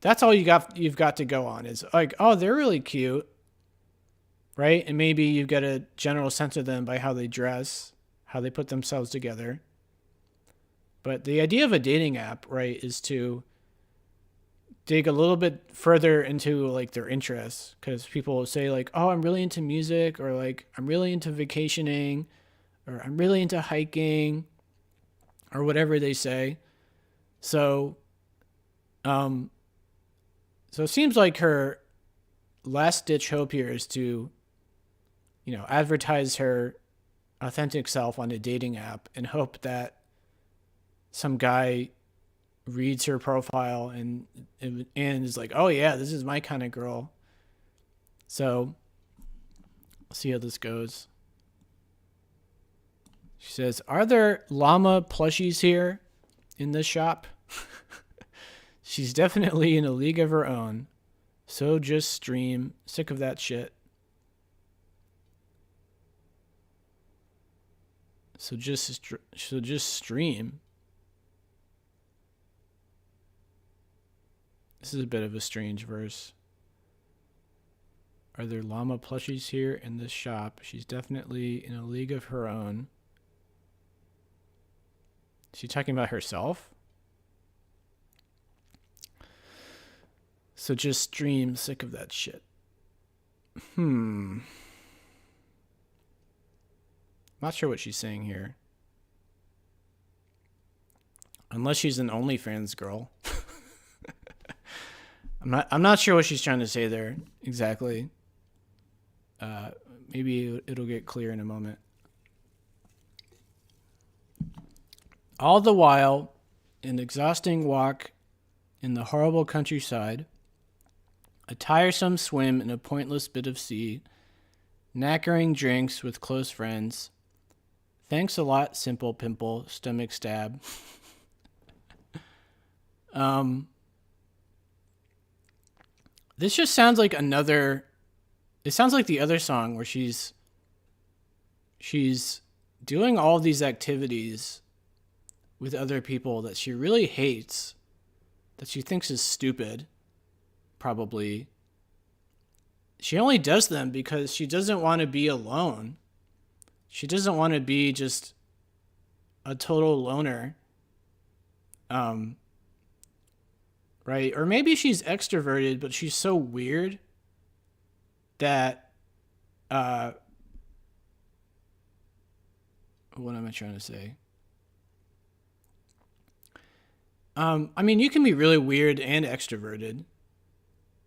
that's all you've got to go on is like, oh, they're really cute, right? And maybe you get a general sense of them by how they dress, how they put themselves together. But the idea of a dating app, right, is to dig a little bit further into like their interests, because people will say like, oh, I'm really into music, or like I'm really into vacationing, or I'm really into hiking, or whatever they say. So it seems like her last ditch hope here is to advertise her authentic self on a dating app and hope that some guy reads her profile and is like, oh yeah, this is my kind of girl. So let's see how this goes. She says, are there llama plushies here in this shop? She's definitely in a league of her own. So just stream. Sick of that shit. So just stream. This is a bit of a strange verse. Are there llama plushies here in this shop? She's definitely in a league of her own. Is she talking about herself? So just stream. Sick of that shit. Not sure what she's saying here. Unless she's an OnlyFans girl. I'm not sure what she's trying to say there exactly. Maybe it'll get clear in a moment. All the while, an exhausting walk in the horrible countryside, a tiresome swim in a pointless bit of sea, knackering drinks with close friends. Thanks a lot, simple pimple, stomach stab. This just sounds like it sounds like the other song where she's doing all these activities with other people that she really hates, that she thinks is stupid, probably. she only does them because she doesn't want to be alone. She doesn't want to be just a total loner. Um, right? Or maybe she's extroverted, but she's so weird that uh what am I trying to say? I mean, you can be really weird and extroverted,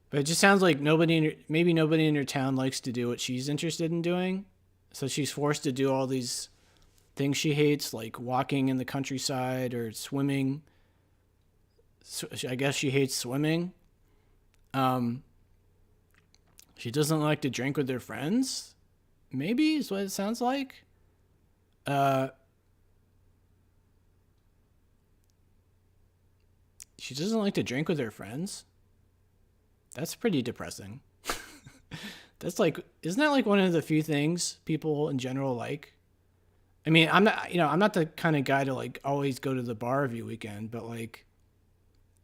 but it just sounds like maybe nobody in her town likes to do what she's interested in doing. So she's forced to do all these things she hates, like walking in the countryside or swimming. So I guess she hates swimming. Um, she doesn't like to drink with her friends. Maybe is what it sounds like. Uh, she doesn't like to drink with her friends. That's pretty depressing. That's like, isn't that like one of the few things people in general like? I mean, I'm not the kind of guy to like always go to the bar every weekend, but like,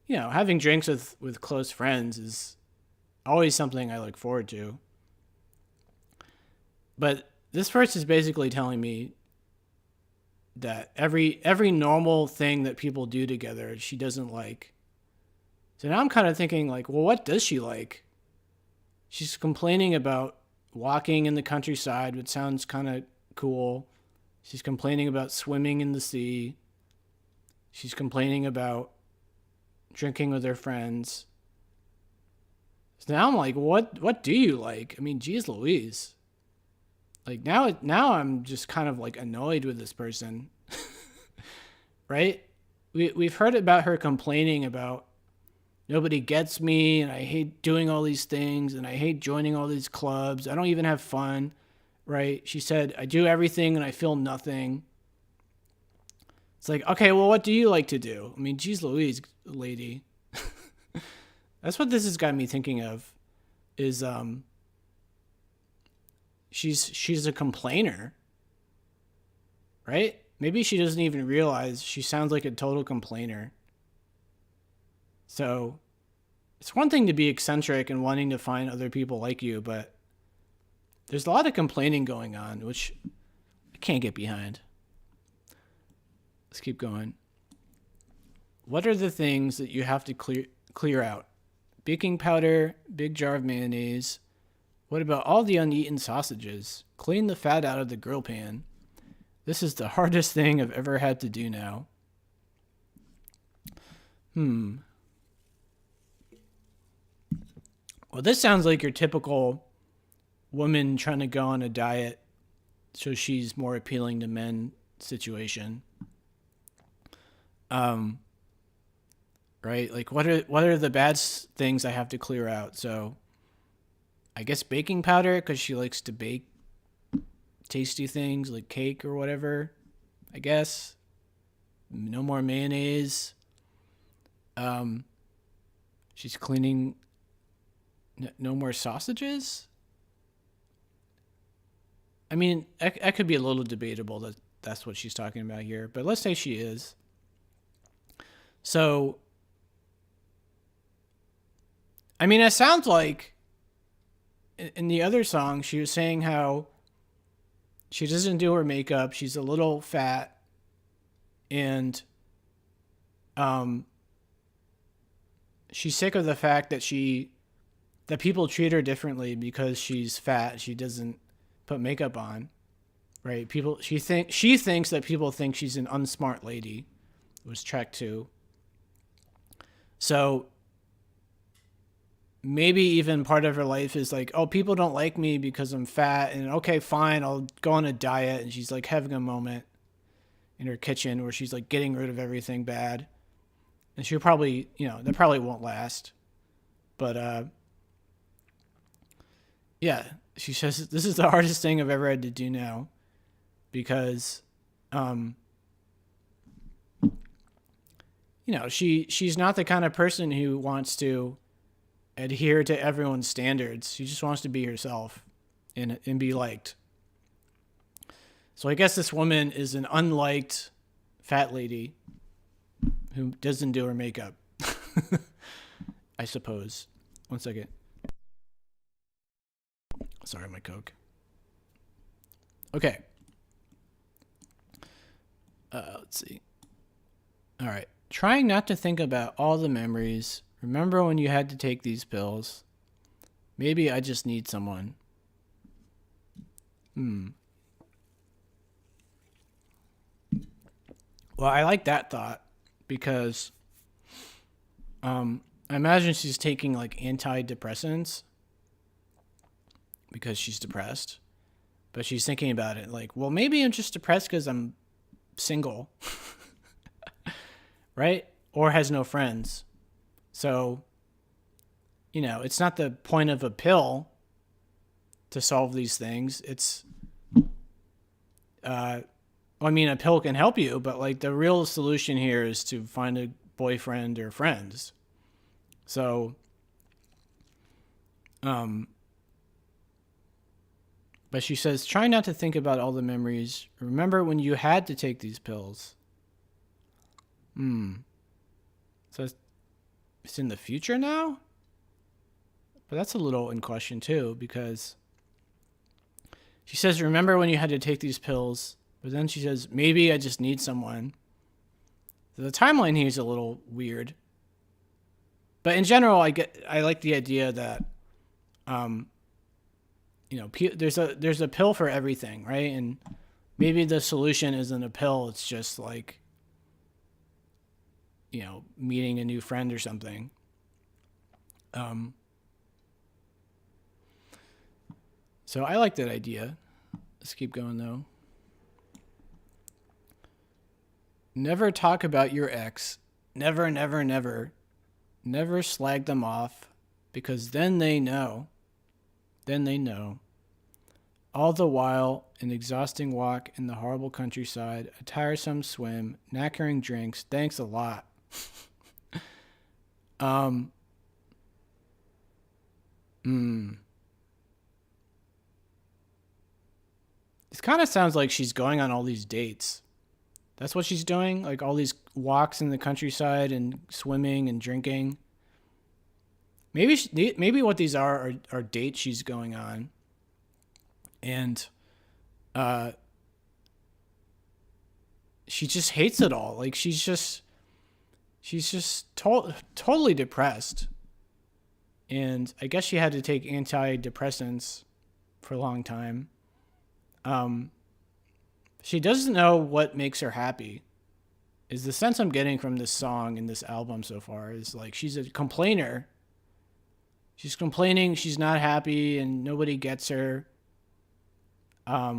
having drinks with close friends is always something I look forward to. But this person is basically telling me that every normal thing that people do together, she doesn't like. So now I'm kind of thinking like, well, what does she like? She's complaining about walking in the countryside, which sounds kind of cool. She's complaining about swimming in the sea. She's complaining about drinking with her friends. So now I'm like, what do you like? I mean, geez Louise. Like now I'm just kind of like annoyed with this person. Right? We've heard about her complaining about nobody gets me and I hate doing all these things and I hate joining all these clubs. I don't even have fun. Right? She said, I do everything and I feel nothing. It's like, okay, well, what do you like to do? I mean, geez Louise, lady. That's what this has got me thinking of is she's a complainer. Right? Maybe she doesn't even realize she sounds like a total complainer. So it's one thing to be eccentric and wanting to find other people like you, but there's a lot of complaining going on, which I can't get behind. Let's keep going. What are the things that you have to clear out? Baking powder, big jar of mayonnaise. What about all the uneaten sausages? Clean the fat out of the grill pan. This is the hardest thing I've ever had to do now. Well, this sounds like your typical woman trying to go on a diet so she's more appealing to men situation. Right? Like what are the bad things I have to clear out? So I guess baking powder because she likes to bake tasty things like cake or whatever. I guess no more mayonnaise. She's cleaning. No more sausages. I mean, that could be a little debatable that that's what she's talking about here, but let's say she is. So, I mean, it sounds like in the other song, she was saying how she doesn't do her makeup. She's a little fat and, she's sick of the fact that that people treat her differently because she's fat. She doesn't put makeup on, right? She thinks that people think she's an unsmart lady. It was track 2. So maybe even part of her life is like, oh, people don't like me because I'm fat, and okay, fine, I'll go on a diet. And she's like having a moment in her kitchen where she's like getting rid of everything bad, and she'll probably, that probably won't last. But yeah, she says this is the hardest thing I've ever had to do now, because she's not the kind of person who wants to adhere to everyone's standards. She just wants to be herself and be liked. So I guess this woman is an unliked fat lady who doesn't do her makeup. I suppose. One second. Sorry, my Coke. Okay. Let's see. All right. Trying not to think about all the memories. Remember when you had to take these pills? Maybe I just need someone. Well, I like that thought because I imagine she's taking like antidepressants because she's depressed. But she's thinking about it like, well, maybe I'm just depressed because I'm single, right? Or has no friends. So, it's not the point of a pill to solve these things. It's, a pill can help you, but like the real solution here is to find a boyfriend or friends. So, but she says, try not to think about all the memories. Remember when you had to take these pills. So it's in the future now? But that's a little in question too, because she says, remember when you had to take these pills? But then she says, maybe I just need someone. So the timeline here is a little weird. But in general, I like the idea that, there's a pill for everything, right? And maybe the solution isn't a pill. It's just like, meeting a new friend or something. So I like that idea. Let's keep going though. Never talk about your ex. Never, never, never. Never slag them off because then they know. Then they know. All the while, an exhausting walk in the horrible countryside, a tiresome swim, knackering drinks. Thanks a lot. It kind of sounds like she's going on all these dates. That's what she's doing? Like all these walks in the countryside and swimming and drinking. Maybe what these are dates she's going on. And she just hates it all. Like she's just totally depressed. And I guess she had to take antidepressants for a long time. She doesn't know what makes her happy. Is the sense I'm getting from this song and this album so far is like she's a complainer. She's complaining she's not happy and nobody gets her.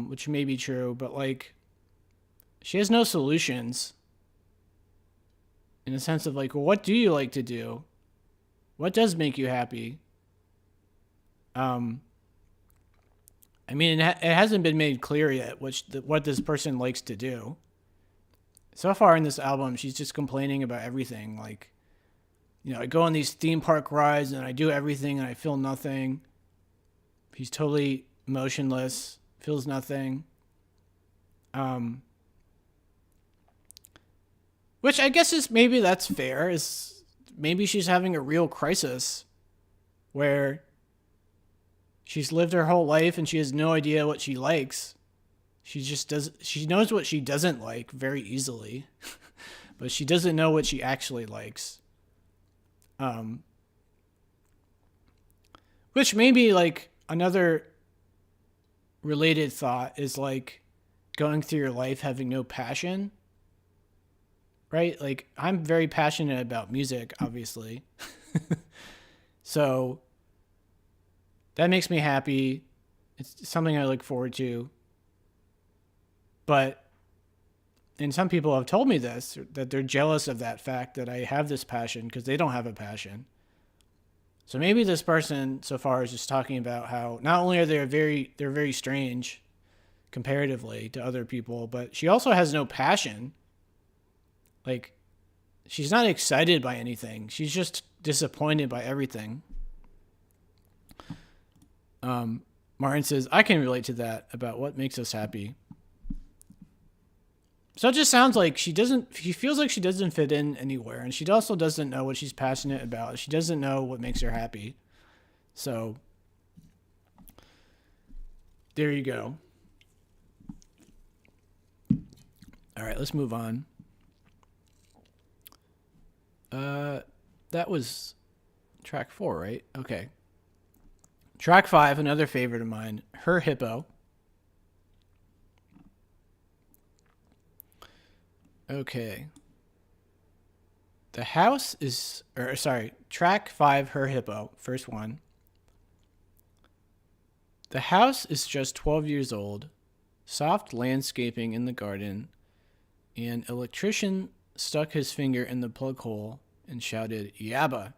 Which may be true, but like she has no solutions. In the sense of like, well, what do you like to do? What does make you happy? It hasn't been made clear yet what this person likes to do. So far in this album, she's just complaining about everything. Like, I go on these theme park rides and I do everything and I feel nothing. He's totally motionless, feels nothing. Which I guess is maybe that's fair. Is maybe she's having a real crisis where she's lived her whole life and she has no idea what she likes. She knows what she doesn't like very easily, but she doesn't know what she actually likes. Which maybe like another related thought is like going through your life having no passion. Right? Like I'm very passionate about music, obviously. So that makes me happy. It's something I look forward to. And some people have told me this, that they're jealous of that fact that I have this passion because they don't have a passion. So maybe this person so far is just talking about how not only are they're very strange comparatively to other people, but she also has no passion. Like, she's not excited by anything. She's just disappointed by everything. Martin says, I can relate to that about what makes us happy. So it just sounds like she feels like she doesn't fit in anywhere. And she also doesn't know what she's passionate about. She doesn't know what makes her happy. So there you go. All right, let's move on. That was track 4, right? Okay. Track 5, another favorite of mine, Her Hippo. Okay. The house is, track 5, Her Hippo, first one. The house is just 12 years old, soft landscaping in the garden. An electrician stuck his finger in the plug hole and shouted, "Yabba."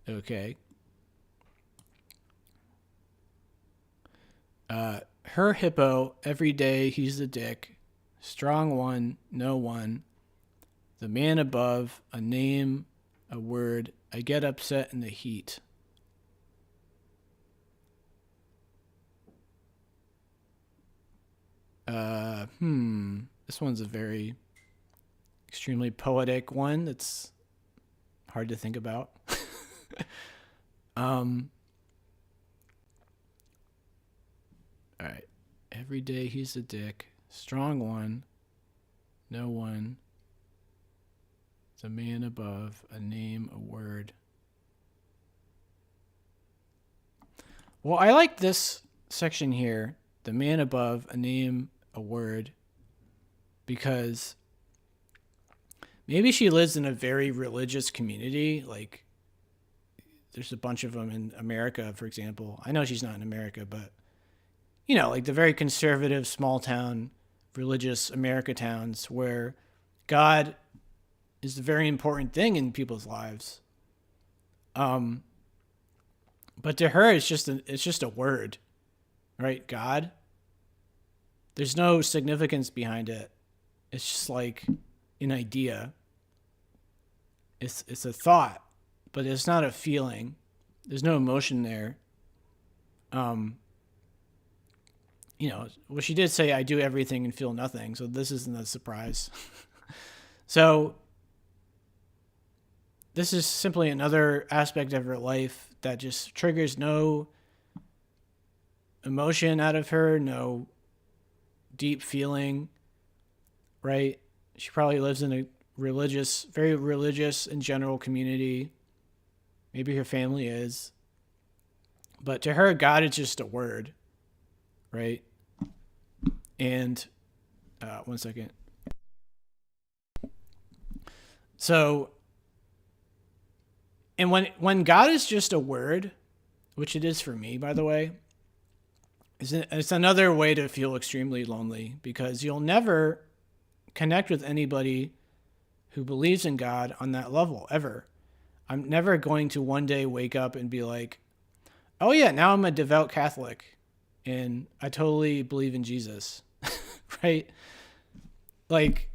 Okay. Her hippo, every day he's the dick. Strong one, no one. The man above, a name, a word. I get upset in the heat. This one's a very extremely poetic one that's hard to think about. All right. Every day he's a dick. Strong one. No one. The man above. A name, a word. Well, I like this section here. The man above. A name, a word. Because maybe she lives in a very religious community. Like, there's a bunch of them in America, for example. I know she's not in America, but, you know, like the very conservative, small town, religious America towns where God is a very important thing in people's lives. But to her, it's just a word, right? God. There's no significance behind it. It's just like an idea. It's a thought, but it's not a feeling. There's no emotion there. You know, well, she did say, "I do everything and feel nothing," so this isn't a surprise. So this is simply another aspect of her life that just triggers no emotion out of her, no deep feeling, right? She probably lives in a religious, very religious in general community. Maybe her family is. But to her, God is just a word, right? And one second. So, and when God is just a word, which it is for me, by the way, it's another way to feel extremely lonely because you'll never connect with anybody who believes in God on that level, ever. I'm never going to one day wake up and be like, oh yeah, now I'm a devout Catholic and I totally believe in Jesus, right? Like,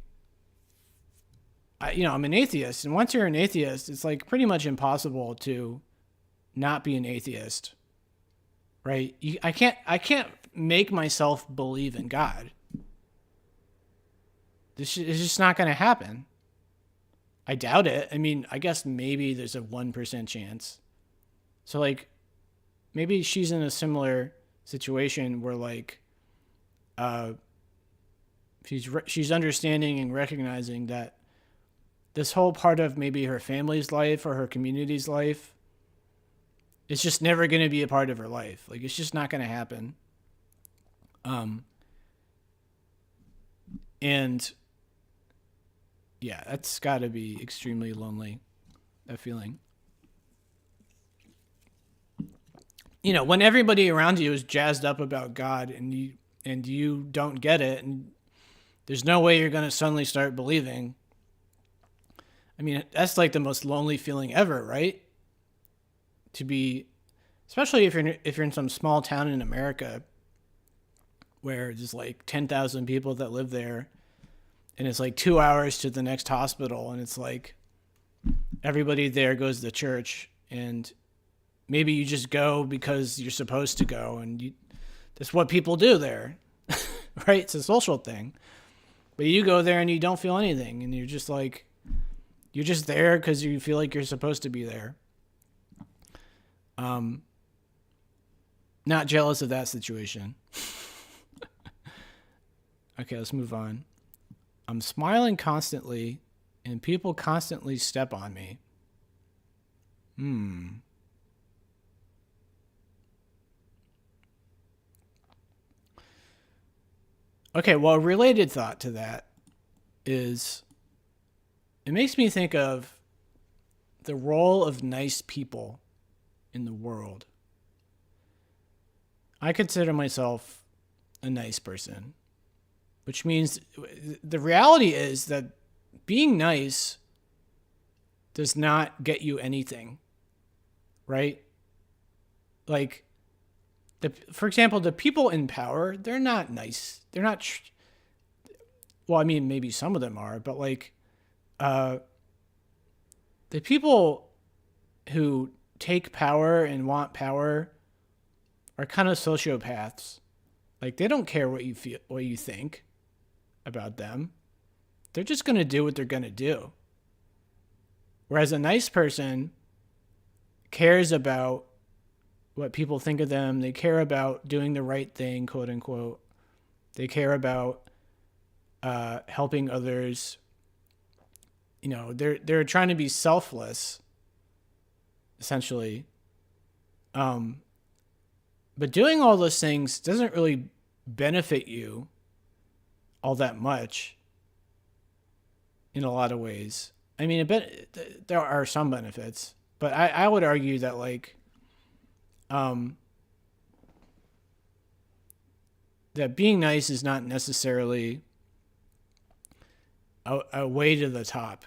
I'm an atheist. And once you're an atheist, it's like pretty much impossible to not be an atheist, right? I can't make myself believe in God. This is just not going to happen. I doubt it. I mean, I guess maybe there's a 1% chance. So like, maybe she's in a similar situation where like, she's understanding and recognizing that this whole part of maybe her family's life or her community's life is just never going to be a part of her life. Like, it's just not going to happen. And yeah, that's got to be extremely lonely, that feeling. You know, when everybody around you is jazzed up about God and you don't get it, and there's no way you're going to suddenly start believing. I mean, that's like the most lonely feeling ever, right? To be, especially if you're in some small town in America where there's like 10,000 people that live there, and it's like 2 hours to the next hospital, and it's like everybody there goes to church, and maybe you just go because you're supposed to go, and that's what people do there, right? It's a social thing. But you go there and you don't feel anything, and you're just like, you're just there because you feel like you're supposed to be there. Not jealous of that situation. Okay, let's move on. I'm smiling constantly and people constantly step on me. Okay, well, a related thought to that is it makes me think of the role of nice people in the world. I consider myself a nice person, which means the reality is that being nice does not get you anything, right? Like, for example, the people in power, they're not nice. They're not, well, I mean, maybe some of them are, but like, the people who take power and want power are kind of sociopaths. Like, they don't care what you feel, what you think about them. They're just going to do what they're going to do. Whereas a nice person cares about what people think of them. They care about doing the right thing, quote unquote. They care about helping others. You know, they're trying to be selfless, essentially. But doing all those things doesn't really benefit you all that much in a lot of ways. I mean, there are some benefits, but I would argue that like, that being nice is not necessarily a way to the top.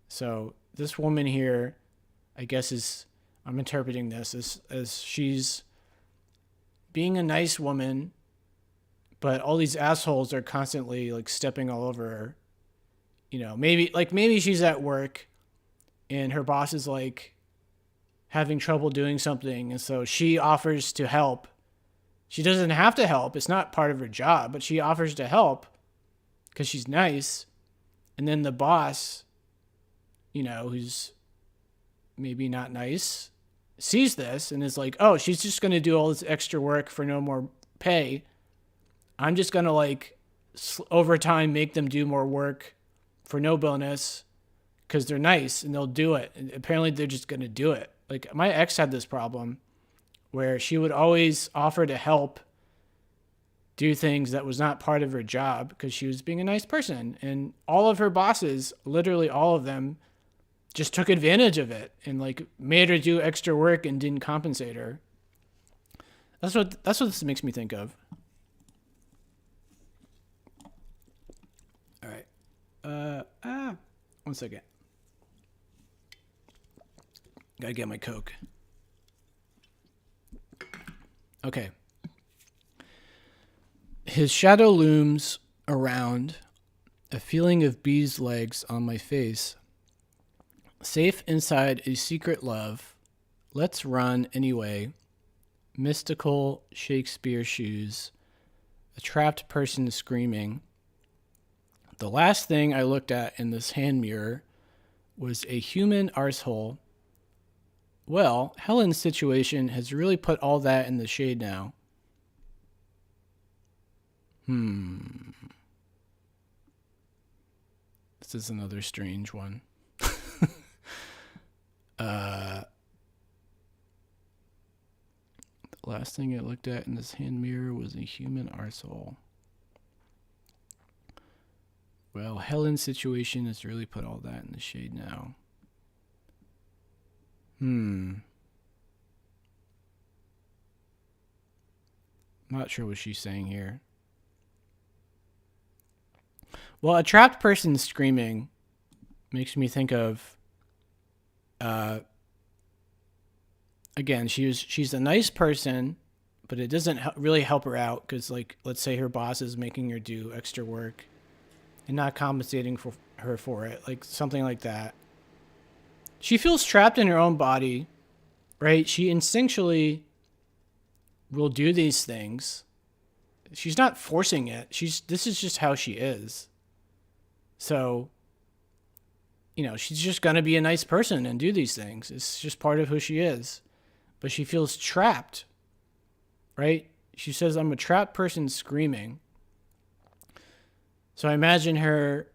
So this woman here, I guess I'm interpreting this as she's being a nice woman, but all these assholes are constantly like stepping all over her. You know, maybe she's at work and her boss is like having trouble doing something. And so she offers to help. She doesn't have to help. It's not part of her job, but she offers to help because she's nice. And then the boss, you know, who's maybe not nice, sees this and is like, oh, she's just going to do all this extra work for no more pay. I'm just going to like over time make them do more work for no bonus because they're nice and they'll do it. And apparently they're just going to do it. Like my ex had this problem where she would always offer to help do things that was not part of her job because she was being a nice person. And all of her bosses, literally all of them, just took advantage of it and like made her do extra work and didn't compensate her. That's what this makes me think of. All right. 1 second. Gotta get my Coke. Okay. His shadow looms around, a feeling of bees' legs on my face. Safe inside a secret love. Let's run anyway. Mystical Shakespeare shoes. A trapped person screaming. The last thing I looked at in this hand mirror was a human arsehole. Well, Helen's situation has really put all that in the shade now. This is another strange one. The last thing I looked at in this hand mirror was a human arsehole. Well, Helen's situation has really put all that in the shade now. Not sure what she's saying here. Well, a trapped person screaming makes me think of, again, she's a nice person, but it doesn't really help her out because, like, let's say her boss is making her do extra work and not compensating for her for it, like something like that. She feels trapped in her own body, right? She instinctually will do these things. She's not forcing it. This is just how she is. So, you know, she's just going to be a nice person and do these things. It's just part of who she is. But she feels trapped right? She says, I'm a trapped person screaming. So I imagine her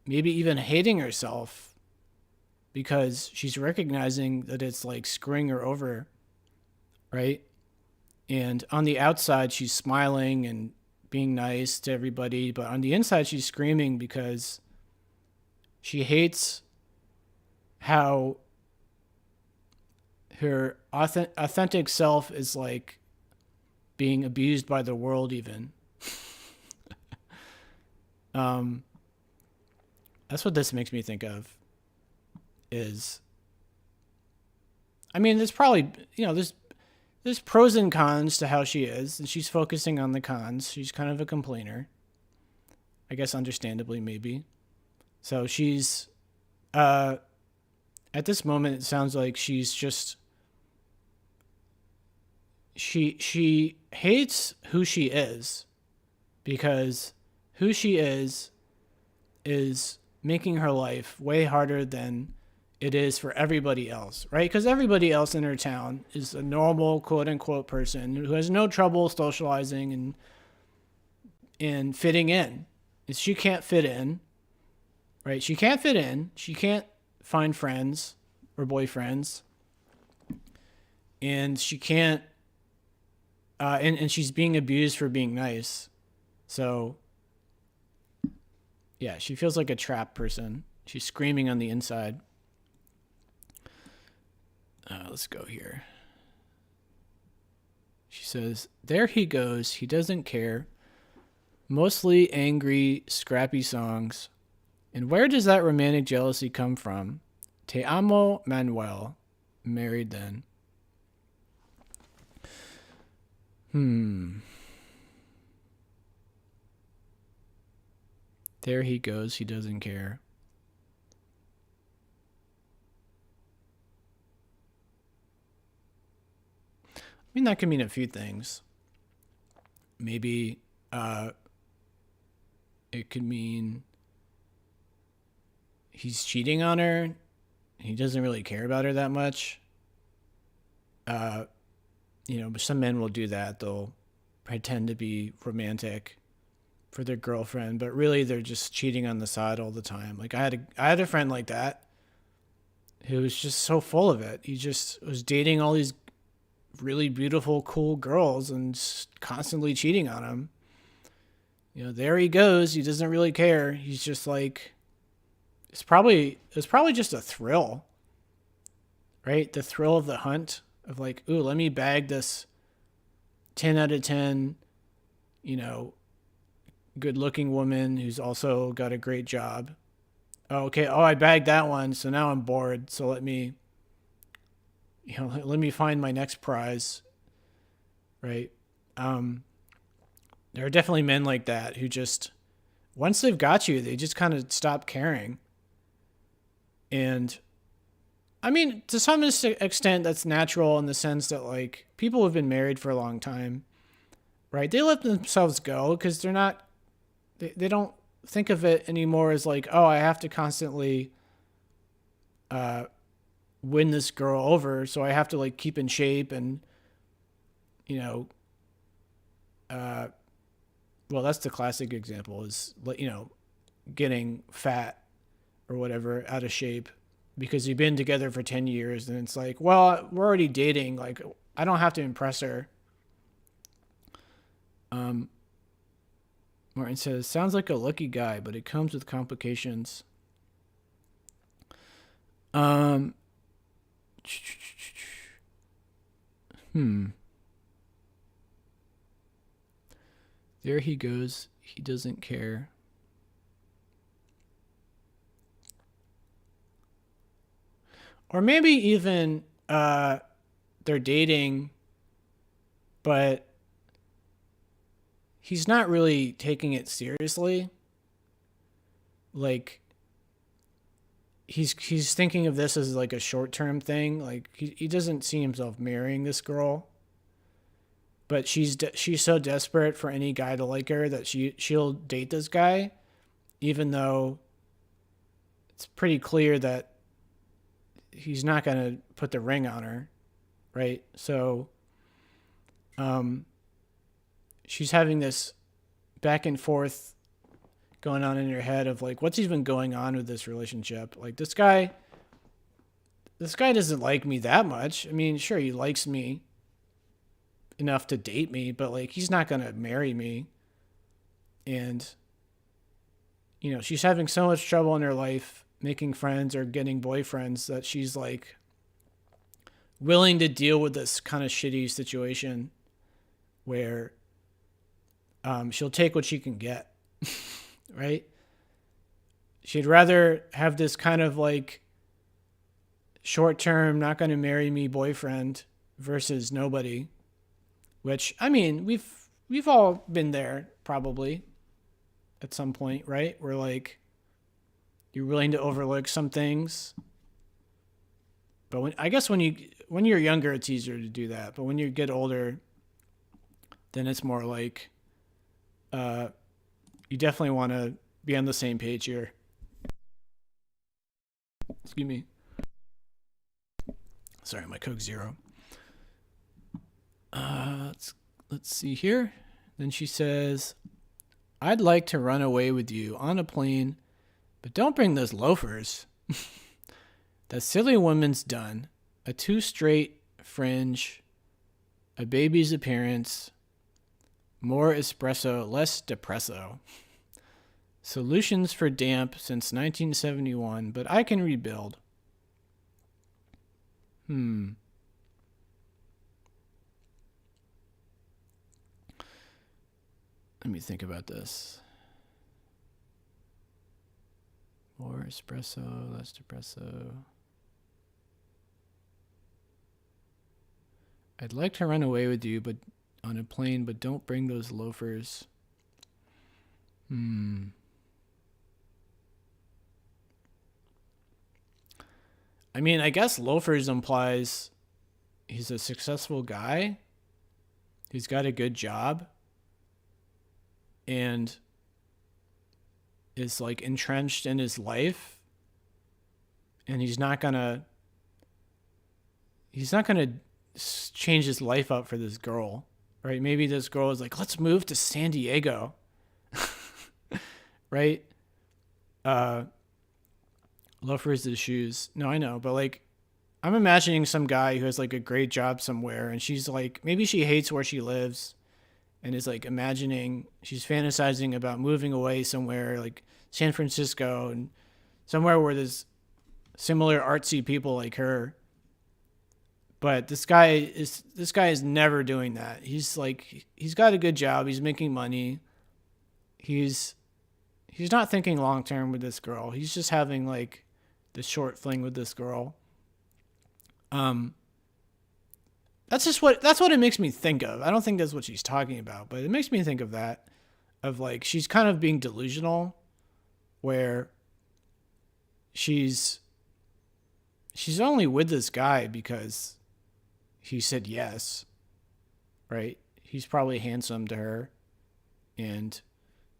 maybe even hating herself because she's recognizing that it's like screwing her over, right? And on the outside, she's smiling and being nice to everybody, but on the inside, she's screaming because she hates how her authentic self is like being abused by the world, even. That's what this makes me think of. Is, I mean, there's probably, there's pros and cons to how she is, and she's focusing on the cons. She's kind of a complainer, I guess, understandably, maybe. So she's, at this moment, it sounds like she's just, she hates who she is because who she is making her life way harder than it is for everybody else, right? Because everybody else in her town is a normal, quote unquote, person who has no trouble socializing and fitting in. She can't fit in, right? She can't fit in. She can't find friends or boyfriends. And she can't, and she's being abused for being nice. So, yeah, she feels like a trapped person. She's screaming on the inside. Let's go here. She says, there he goes. He doesn't care. Mostly angry, scrappy songs. And where does that romantic jealousy come from? Te amo, Manuel. Married then. There he goes. He doesn't care. I mean, that could mean a few things. Maybe it could mean he's cheating on her. He doesn't really care about her that much. But some men will do that. They'll pretend to be romantic for their girlfriend, but really they're just cheating on the side all the time. Like I had a friend like that who was just so full of it. He just was dating all these really beautiful, cool girls and constantly cheating on them. There he goes. He doesn't really care. He's just like, it's probably just a thrill, right? The thrill of the hunt of like, ooh, let me bag this 10 out of 10, good looking woman who's also got a great job. Oh, okay. Oh, I bagged that one. So now I'm bored. So let me find my next prize. Right. There are definitely men like that who just, once they've got you, they just kind of stop caring. And I mean, to some extent, that's natural in the sense that like people who've been married for a long time, right? They let themselves go because they're not, they don't think of it anymore as like, oh, I have to constantly win this girl over. So I have to like keep in shape and, well, that's the classic example is, getting fat or whatever, out of shape because you've been together for 10 years and it's like, well, we're already dating. Like, I don't have to impress her. Martin says, sounds like a lucky guy, but it comes with complications. There he goes. He doesn't care. Or maybe even they're dating, but he's not really taking it seriously. Like he's thinking of this as like a short-term thing. Like he doesn't see himself marrying this girl. But she's so desperate for any guy to like her that she'll date this guy, even though it's pretty clear that he's not going to put the ring on her, right? So she's having this back and forth going on in her head of like, what's even going on with this relationship? Like, this guy doesn't like me that much. I mean, sure, he likes me enough to date me, but like, he's not going to marry me. And, you know, she's having so much trouble in her life making friends or getting boyfriends that she's like willing to deal with this kind of shitty situation where she'll take what she can get, right? She'd rather have this kind of like short-term, not going to marry me boyfriend versus nobody, which, I mean, we've all been there probably at some point, right? Where like you're willing to overlook some things. But when you're younger, it's easier to do that. But when you get older, then it's more like you definitely want to be on the same page here. Excuse me. Sorry, my Coke Zero. Let's see here. Then she says, I'd like to run away with you on a plane, but don't bring those loafers. That silly woman's done. A 2 straight fringe, a baby's appearance, more espresso, less depresso. Solutions for damp since 1971, but I can rebuild. Let me think about this. More espresso, less depresso. I'd like to run away with you, but on a plane, but don't bring those loafers. I mean, I guess loafers implies he's a successful guy. He's got a good job. And is like entrenched in his life. And he's not gonna change his life up for this girl, right? Maybe this girl is like, let's move to San Diego, right? Loafers to shoes. No, I know, but like, I'm imagining some guy who has like a great job somewhere, and she's like, maybe she hates where she lives, and is like she's fantasizing about moving away somewhere like San Francisco and somewhere where there's similar artsy people like her. But this guy is never doing that. He's got a good job. He's making money. He's not thinking long term with this girl. He's just having like this short fling with this girl. That's what it makes me think of. I don't think that's what she's talking about, but it makes me think of that, of like, she's kind of being delusional, where she's only with this guy because he said yes, right? He's probably handsome to her, and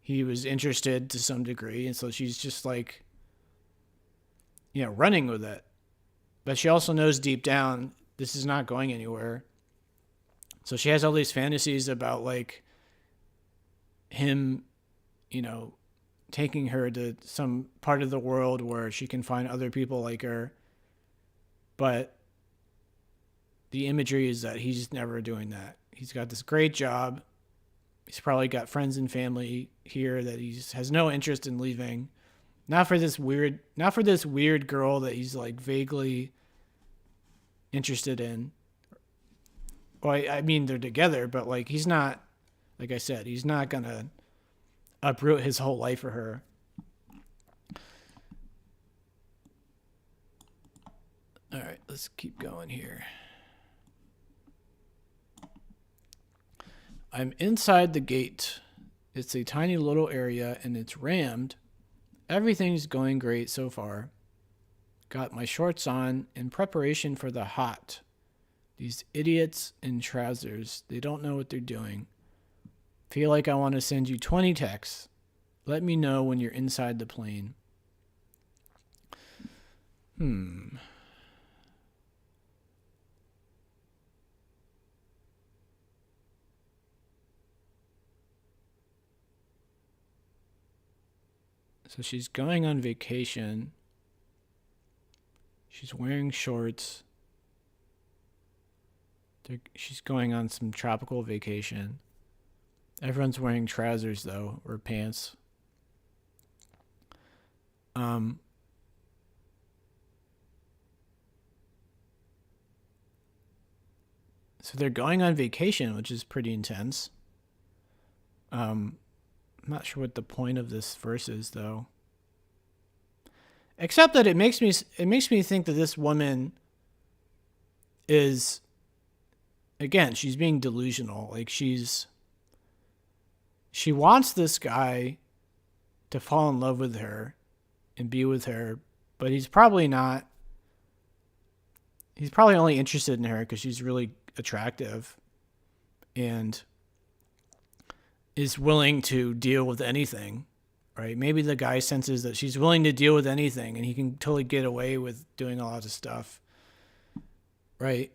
he was interested to some degree, and so she's just like, running with it. But she also knows deep down this is not going anywhere. So she has all these fantasies about like him, taking her to some part of the world where she can find other people like her. But the imagery is that he's never doing that. He's got this great job. He's probably got friends and family here that he has no interest in leaving. Not for this weird girl that he's like vaguely interested in. Well, I mean, they're together, but like, he's not, like I said, he's not gonna uproot his whole life for her. All right, let's keep going here. I'm inside the gate. It's a tiny little area and it's rammed. Everything's going great so far. Got my shorts on in preparation for the hot. These idiots in trousers, they don't know what they're doing. Feel like I want to send you 20 texts. Let me know when you're inside the plane. So she's going on vacation. She's wearing shorts. She's going on some tropical vacation. Everyone's wearing trousers, though, or pants. So they're going on vacation, which is pretty intense. I'm not sure what the point of this verse is, though. Except that it makes me think that this woman is, again, she's being delusional. Like she wants this guy to fall in love with her and be with her, but he's probably not. He's probably only interested in her because she's really attractive and is willing to deal with anything, right? Maybe the guy senses that she's willing to deal with anything and he can totally get away with doing a lot of stuff, right?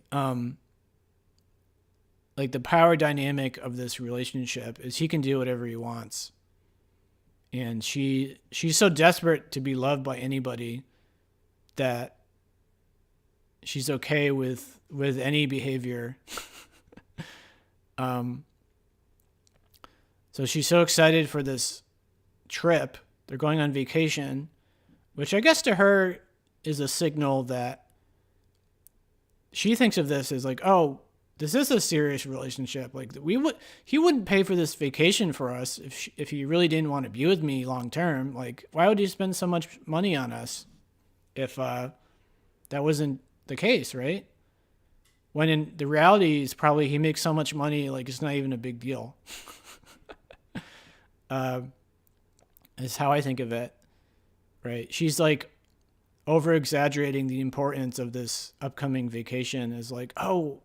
Like the power dynamic of this relationship is he can do whatever he wants. And she's so desperate to be loved by anybody that she's okay with any behavior. So she's so excited for this trip. They're going on vacation, which I guess to her is a signal that she thinks of this as like, oh, this is a serious relationship. Like he wouldn't pay for this vacation for us if he really didn't want to be with me long term. Like, why would he spend so much money on us if that wasn't the case, right? When in the reality is probably he makes so much money, like it's not even a big deal. Is how I think of it, right? She's like over exaggerating the importance of this upcoming vacation as like, oh,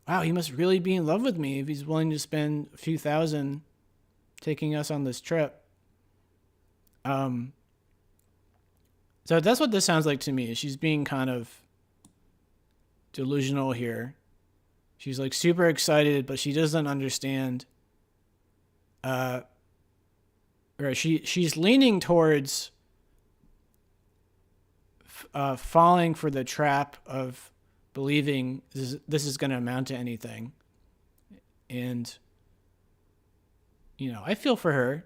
wow, he must really be in love with me if he's willing to spend a few thousand taking us on this trip. So that's what this sounds like to me. She's being kind of delusional here. She's like super excited, but she doesn't understand. Or she's leaning towards falling for the trap of believing this is going to amount to anything. And, you know, I feel for her.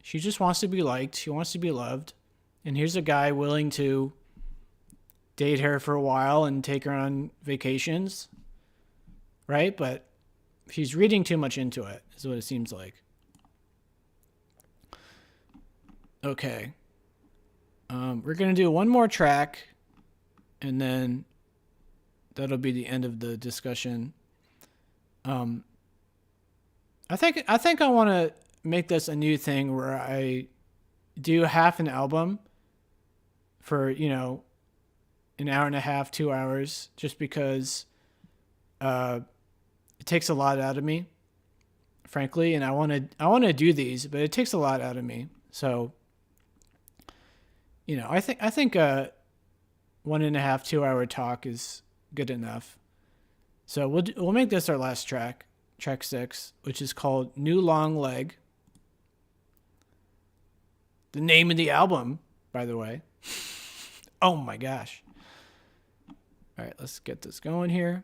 She just wants to be liked. She wants to be loved. And here's a guy willing to date her for a while and take her on vacations. Right? But she's reading too much into it, is what it seems like. Okay. We're going to do one more track, and then that'll be the end of the discussion. I think I want to make this a new thing where I do half an album for, you know, an hour and a half, 2 hours, just because it takes a lot out of me, frankly, and I want to do these, but it takes a lot out of me. So, you know, I think 1.5, 2 hour talk is good enough. So we'll make this our last track 6, which is called New Long Leg. The name of the album, by the way. Oh my gosh. All right, let's get this going here.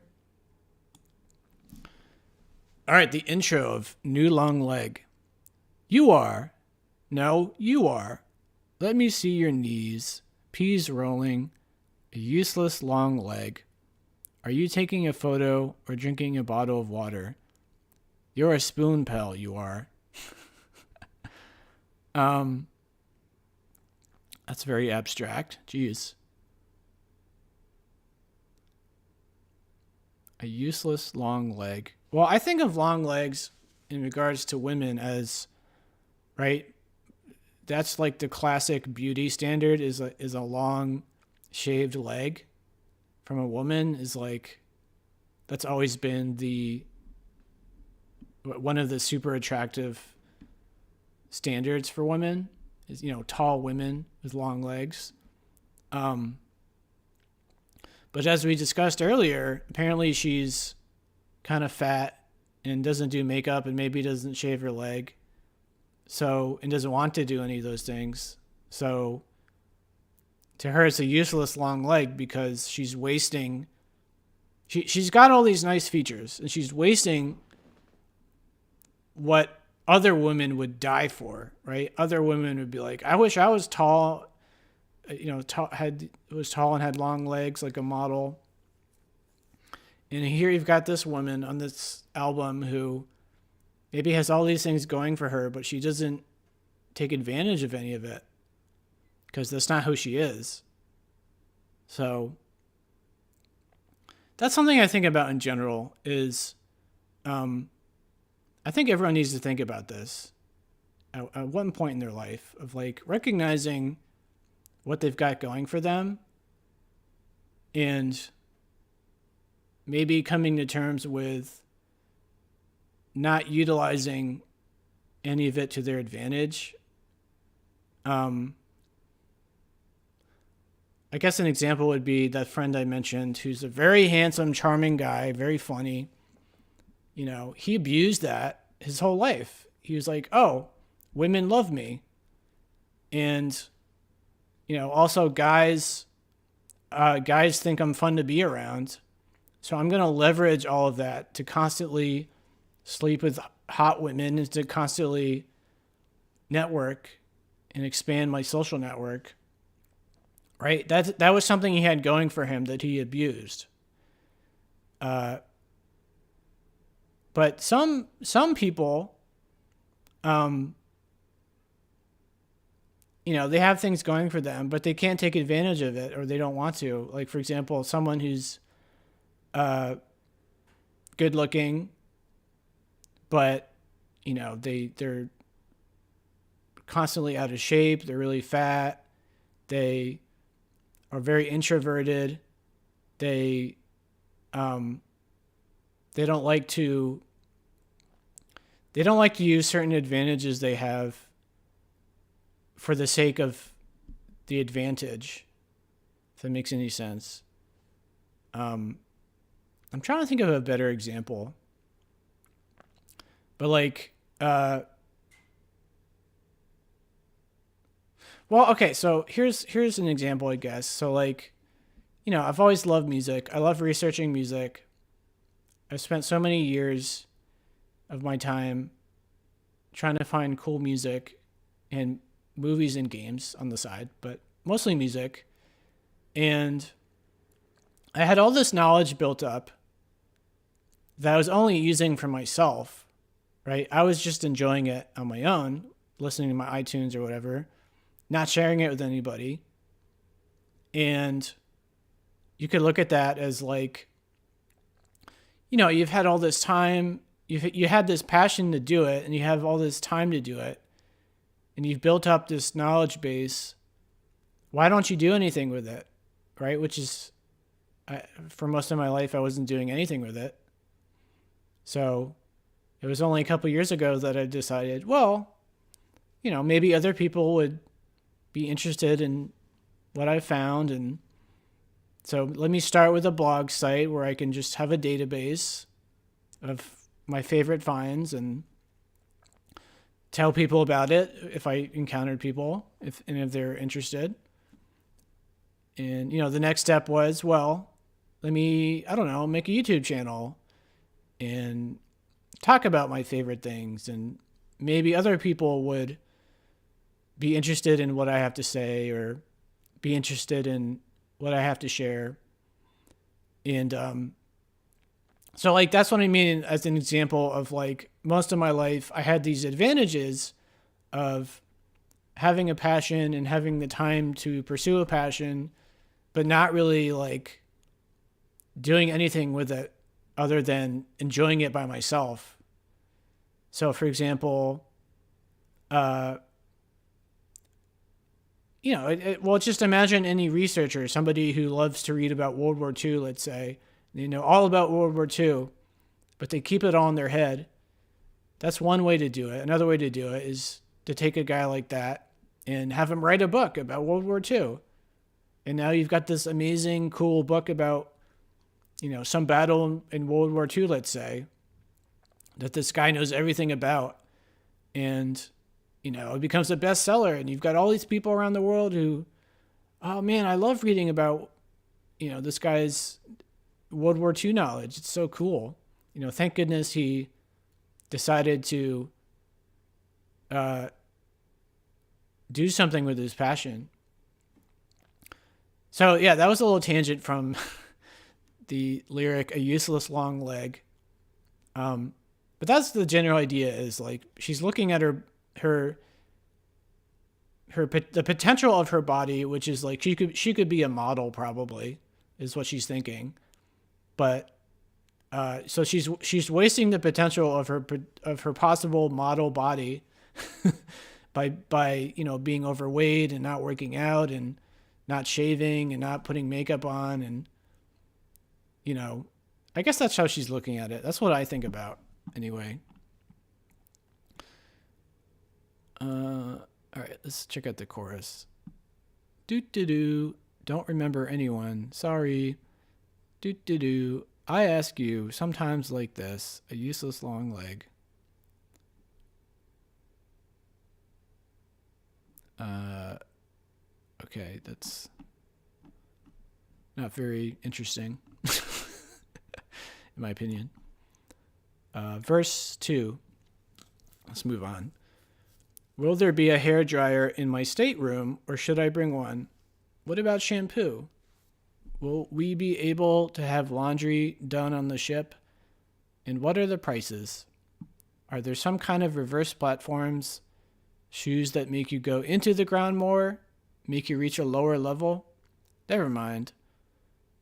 All right, the intro of New Long Leg. You are. Let me see your knees, peas rolling, a useless long leg. Are you taking a photo or drinking a bottle of water? You're a spoon pal, you are. That's very abstract. Jeez. A useless long leg. Well, I think of long legs in regards to women as, right? That's like the classic beauty standard is a long shaved leg from a woman is like, that's always been one of the super attractive standards for women is, you know, tall women with long legs. But as we discussed earlier, apparently she's kind of fat and doesn't do makeup and maybe doesn't shave her leg. So, and doesn't want to do any of those things. So to her, it's a useless long leg because she's wasting, she's got all these nice features and she's wasting what other women would die for, right? Other women would be like, I wish I was tall, was tall and had long legs like a model. And here you've got this woman on this album who maybe has all these things going for her, but she doesn't take advantage of any of it because that's not who she is. So that's something I think about in general is, I think everyone needs to think about this at one point in their life of like recognizing what they've got going for them and maybe coming to terms with not utilizing any of it to their advantage. I guess an example would be that friend I mentioned who's a very handsome, charming guy, very funny. He abused that his whole life. He was like, oh, women love me. And, also guys think I'm fun to be around. So I'm going to leverage all of that to constantly sleep with hot women and to constantly network and expand my social network. Right? That was something he had going for him that he abused. But some people, they have things going for them, but they can't take advantage of it or they don't want to. Like, for example, someone who's good looking, but, they're constantly out of shape. They're really fat. They are very introverted. They don't like to use certain advantages they have for the sake of the advantage, if that makes any sense. I'm trying to think of a better example, but well, okay, so here's an example, I guess. So I've always loved music. I love researching music. I've spent so many years of my time trying to find cool music and movies and games on the side, but mostly music. And I had all this knowledge built up that I was only using for myself, right? I was just enjoying it on my own, listening to my iTunes or whatever, not sharing it with anybody. And you could look at that as you've had all this time, you had this passion to do it, and you have all this time to do it, and you've built up this knowledge base. Why don't you do anything with it, right? Which is, for most of my life, I wasn't doing anything with it. So it was only a couple years ago that I decided, well, maybe other people would be interested in what I found. And so let me start with a blog site where I can just have a database of my favorite finds and tell people about it if I encountered people, if they're interested. And, the next step was, well, let me, make a YouTube channel and talk about my favorite things. And maybe other people would be interested in what I have to say or be interested in what I have to share. And so that's what I mean as an example of most of my life, I had these advantages of having a passion and having the time to pursue a passion, but not really doing anything with it other than enjoying it by myself. So for example, just imagine any researcher, somebody who loves to read about World War II, let's say, they know all about World War II, but they keep it all in their head. That's one way to do it. Another way to do it is to take a guy like that and have him write a book about World War II. And now you've got this amazing, cool book about, some battle in World War II, let's say, that this guy knows everything about. And, it becomes a bestseller, and you've got all these people around the world who, oh man, I love reading about, this guy's World War II knowledge. It's so cool. Thank goodness he decided to do something with his passion. So yeah, that was a little tangent from the lyric "a useless long leg," but that's the general idea. Is like she's looking at the potential of her body, which is like she could be a model probably, is what she's thinking, but so she's wasting the potential of her possible model body by being overweight and not working out and not shaving and not putting makeup on, and I guess that's how she's looking at it. That's what I think about anyway. All right, let's check out the chorus. Do do do, don't remember anyone. Sorry. Do do do. I ask you sometimes like this, a useless long leg. Okay, that's not very interesting, in my opinion. Verse 2. Let's move on. Will there be a hairdryer in my stateroom, or should I bring one? What about shampoo? Will we be able to have laundry done on the ship? And what are the prices? Are there some kind of reverse platforms, shoes that make you go into the ground more, make you reach a lower level? Never mind.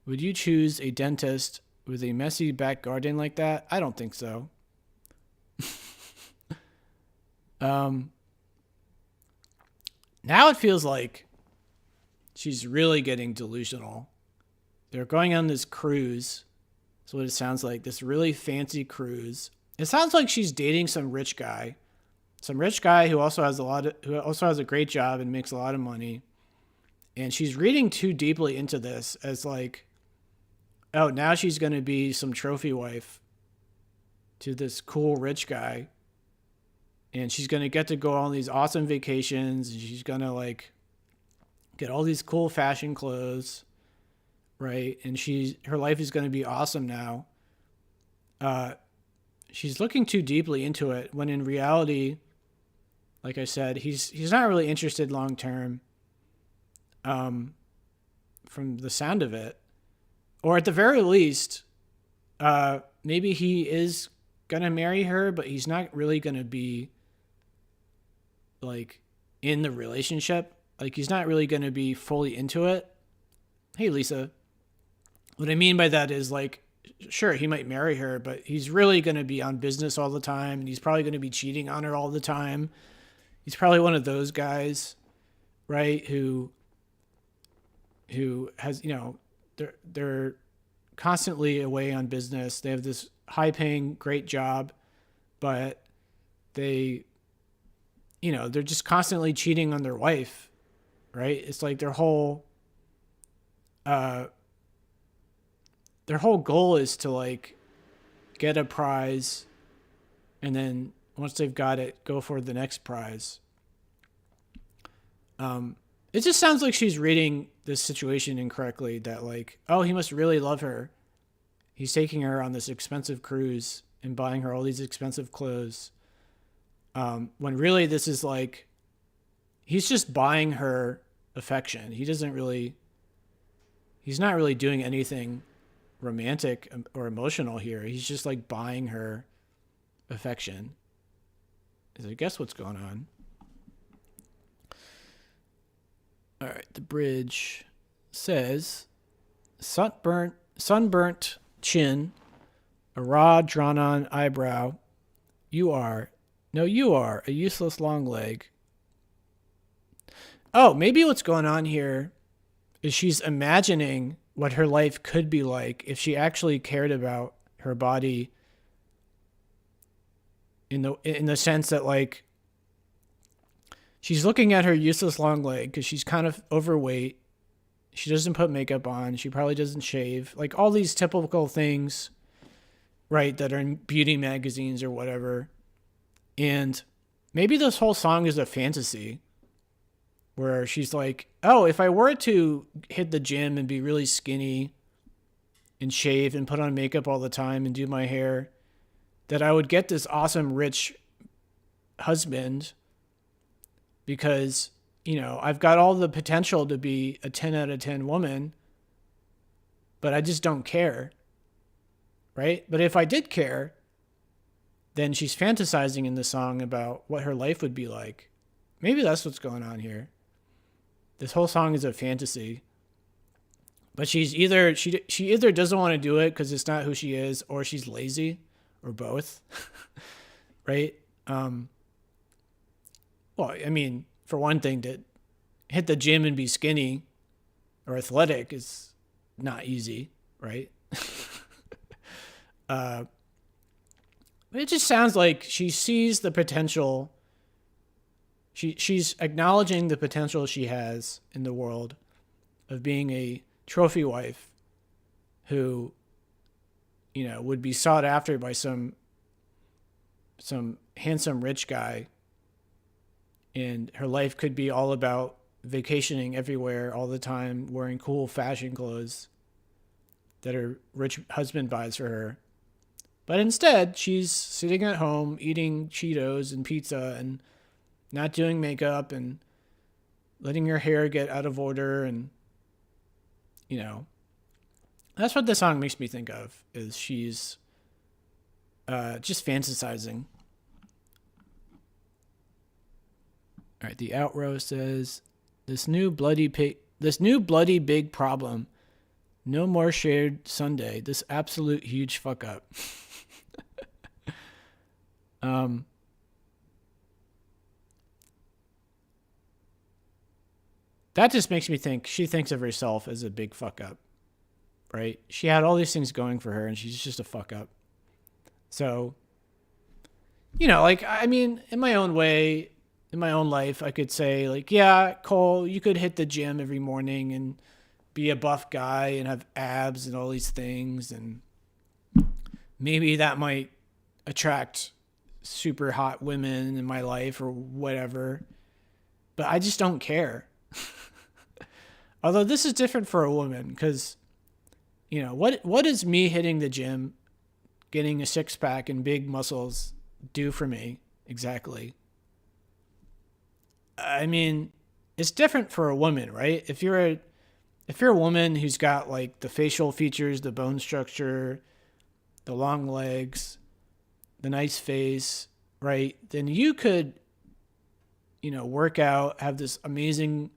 Would you choose a dentist with a messy back garden like that? I don't think so. Now it feels like she's really getting delusional. They're going on this cruise. That's what it sounds like. This really fancy cruise. It sounds like she's dating some rich guy who also has a great job and makes a lot of money. And she's reading too deeply into this as like, oh, now she's going to be some trophy wife to this cool rich guy. And she's going to get to go on these awesome vacations. And she's going to like get all these cool fashion clothes, right? And her life is going to be awesome now. She's looking too deeply into it when in reality, like I said, he's not really interested long term. From the sound of it, or at the very least, maybe he is gonna marry her, but he's not really gonna be like in the relationship. Like he's not really gonna be fully into it. Hey, Lisa. What I mean by that is like, sure, he might marry her, but he's really gonna be on business all the time, and he's probably gonna be cheating on her all the time. He's probably one of those guys, right? Who has, they're constantly away on business. They have this high paying, great job, but they're just constantly cheating on their wife, right? It's like their whole goal is to like get a prize, and then once they've got it, go for the next prize. It just sounds like she's reading this situation incorrectly, that like, oh, he must really love her. He's taking her on this expensive cruise and buying her all these expensive clothes. When really this is like, he's just buying her affection. He's not really doing anything romantic or emotional here. He's just like buying her affection. I guess what's going on. All right, the bridge says, sunburnt chin, a raw drawn-on eyebrow. You are a useless long leg. Oh, maybe what's going on here is she's imagining what her life could be like if she actually cared about her body in the sense that like, she's looking at her useless long leg because she's kind of overweight. She doesn't put makeup on. She probably doesn't shave. Like all these typical things, right, that are in beauty magazines or whatever. And maybe this whole song is a fantasy where she's like, oh, if I were to hit the gym and be really skinny and shave and put on makeup all the time and do my hair, that I would get this awesome rich husband because, I've got all the potential to be a 10 out of 10 woman, but I just don't care. Right? But if I did care, then she's fantasizing in the song about what her life would be like. Maybe that's what's going on here. This whole song is a fantasy. But she either doesn't want to do it because it's not who she is, or she's lazy, or both. Right? Well, I mean, for one thing, to hit the gym and be skinny or athletic is not easy, right? It just sounds like she sees the potential. She's acknowledging the potential she has in the world of being a trophy wife who, would be sought after by some handsome rich guy. And her life could be all about vacationing everywhere all the time, wearing cool fashion clothes that her rich husband buys for her. But instead, she's sitting at home eating Cheetos and pizza and not doing makeup and letting her hair get out of order. And, that's what the song makes me think of, is she's just fantasizing. All right, the outrow says, this new bloody big problem. No more shared Sunday. This absolute huge fuck up. That just makes me think she thinks of herself as a big fuck up, right? She had all these things going for her and she's just a fuck up. So, in my own way, in my own life, I could say like, yeah, Cole, you could hit the gym every morning and be a buff guy and have abs and all these things. And maybe that might attract super hot women in my life or whatever, but I just don't care. Although this is different for a woman because, what does me hitting the gym, getting a six pack and big muscles do for me exactly? I mean, it's different for a woman, right? If you're a woman who's got like the facial features, the bone structure, the long legs, the nice face, right? Then you could, work out, have this amazingly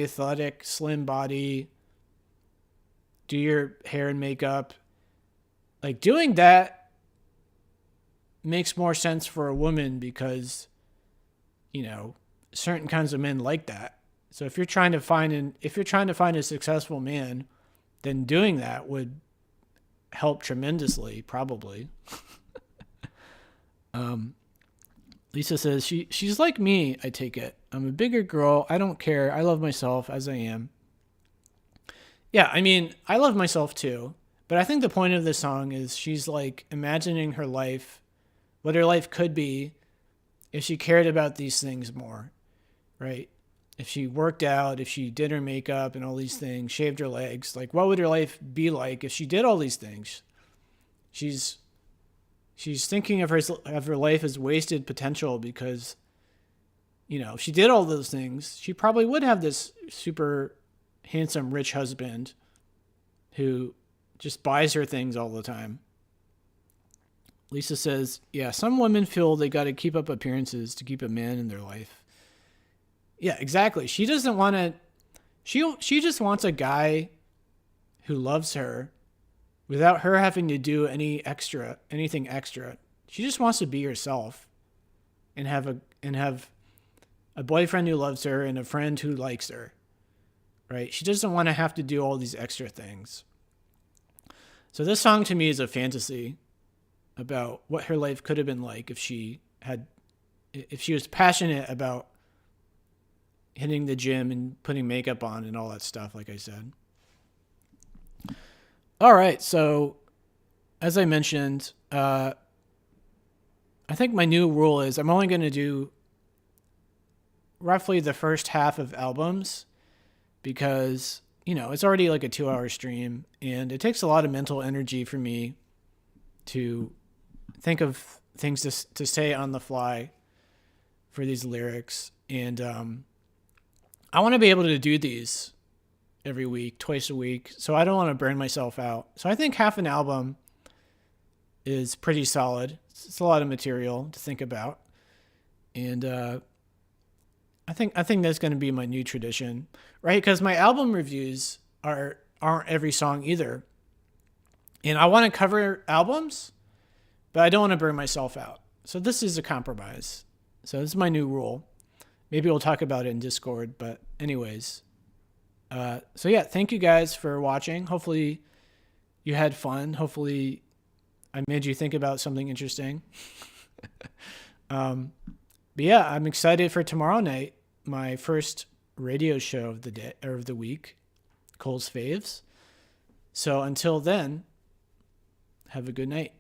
athletic, slim body, do your hair and makeup. Like doing that makes more sense for a woman because, certain kinds of men like that. So if you're trying to find a successful man, then doing that would help tremendously, probably. Lisa says she's like me, I take it. I'm a bigger girl. I don't care. I love myself as I am. Yeah, I mean, I love myself too. But I think the point of this song is she's like imagining her life, what her life could be if she cared about these things more, right? If she worked out, if she did her makeup and all these things, shaved her legs, like what would her life be like if she did all these things? She's thinking of her life as wasted potential because, if she did all those things, she probably would have this super handsome, rich husband who just buys her things all the time. Lisa says, yeah, some women feel they got to keep up appearances to keep a man in their life. Yeah, exactly. She doesn't want to, she just wants a guy who loves her without her having to do anything extra. She just wants to be herself and have a boyfriend who loves her and a friend who likes her, right? She doesn't want to have to do all these extra things. So this song to me is a fantasy about what her life could have been like if she was passionate about hitting the gym and putting makeup on and all that stuff, like I said. All right, so as I mentioned, I I think my new rule is I'm only going to do roughly the first half of albums because, it's already like a 2-hour stream and it takes a lot of mental energy for me to think of things to say on the fly for these lyrics. And I want to be able to do these every week, twice a week. So I don't want to burn myself out. So I think half an album is pretty solid. It's a lot of material to think about. And I think that's going to be my new tradition, right? Because my album reviews aren't every song either. And I want to cover albums, but I don't want to burn myself out. So this is a compromise. So this is my new rule. Maybe we'll talk about it in Discord, but anyways. So yeah, thank you guys for watching. Hopefully you had fun. Hopefully I made you think about something interesting. But yeah, I'm excited for tomorrow night, my first radio show of the day or of the week, Cole's Faves. So until then, have a good night.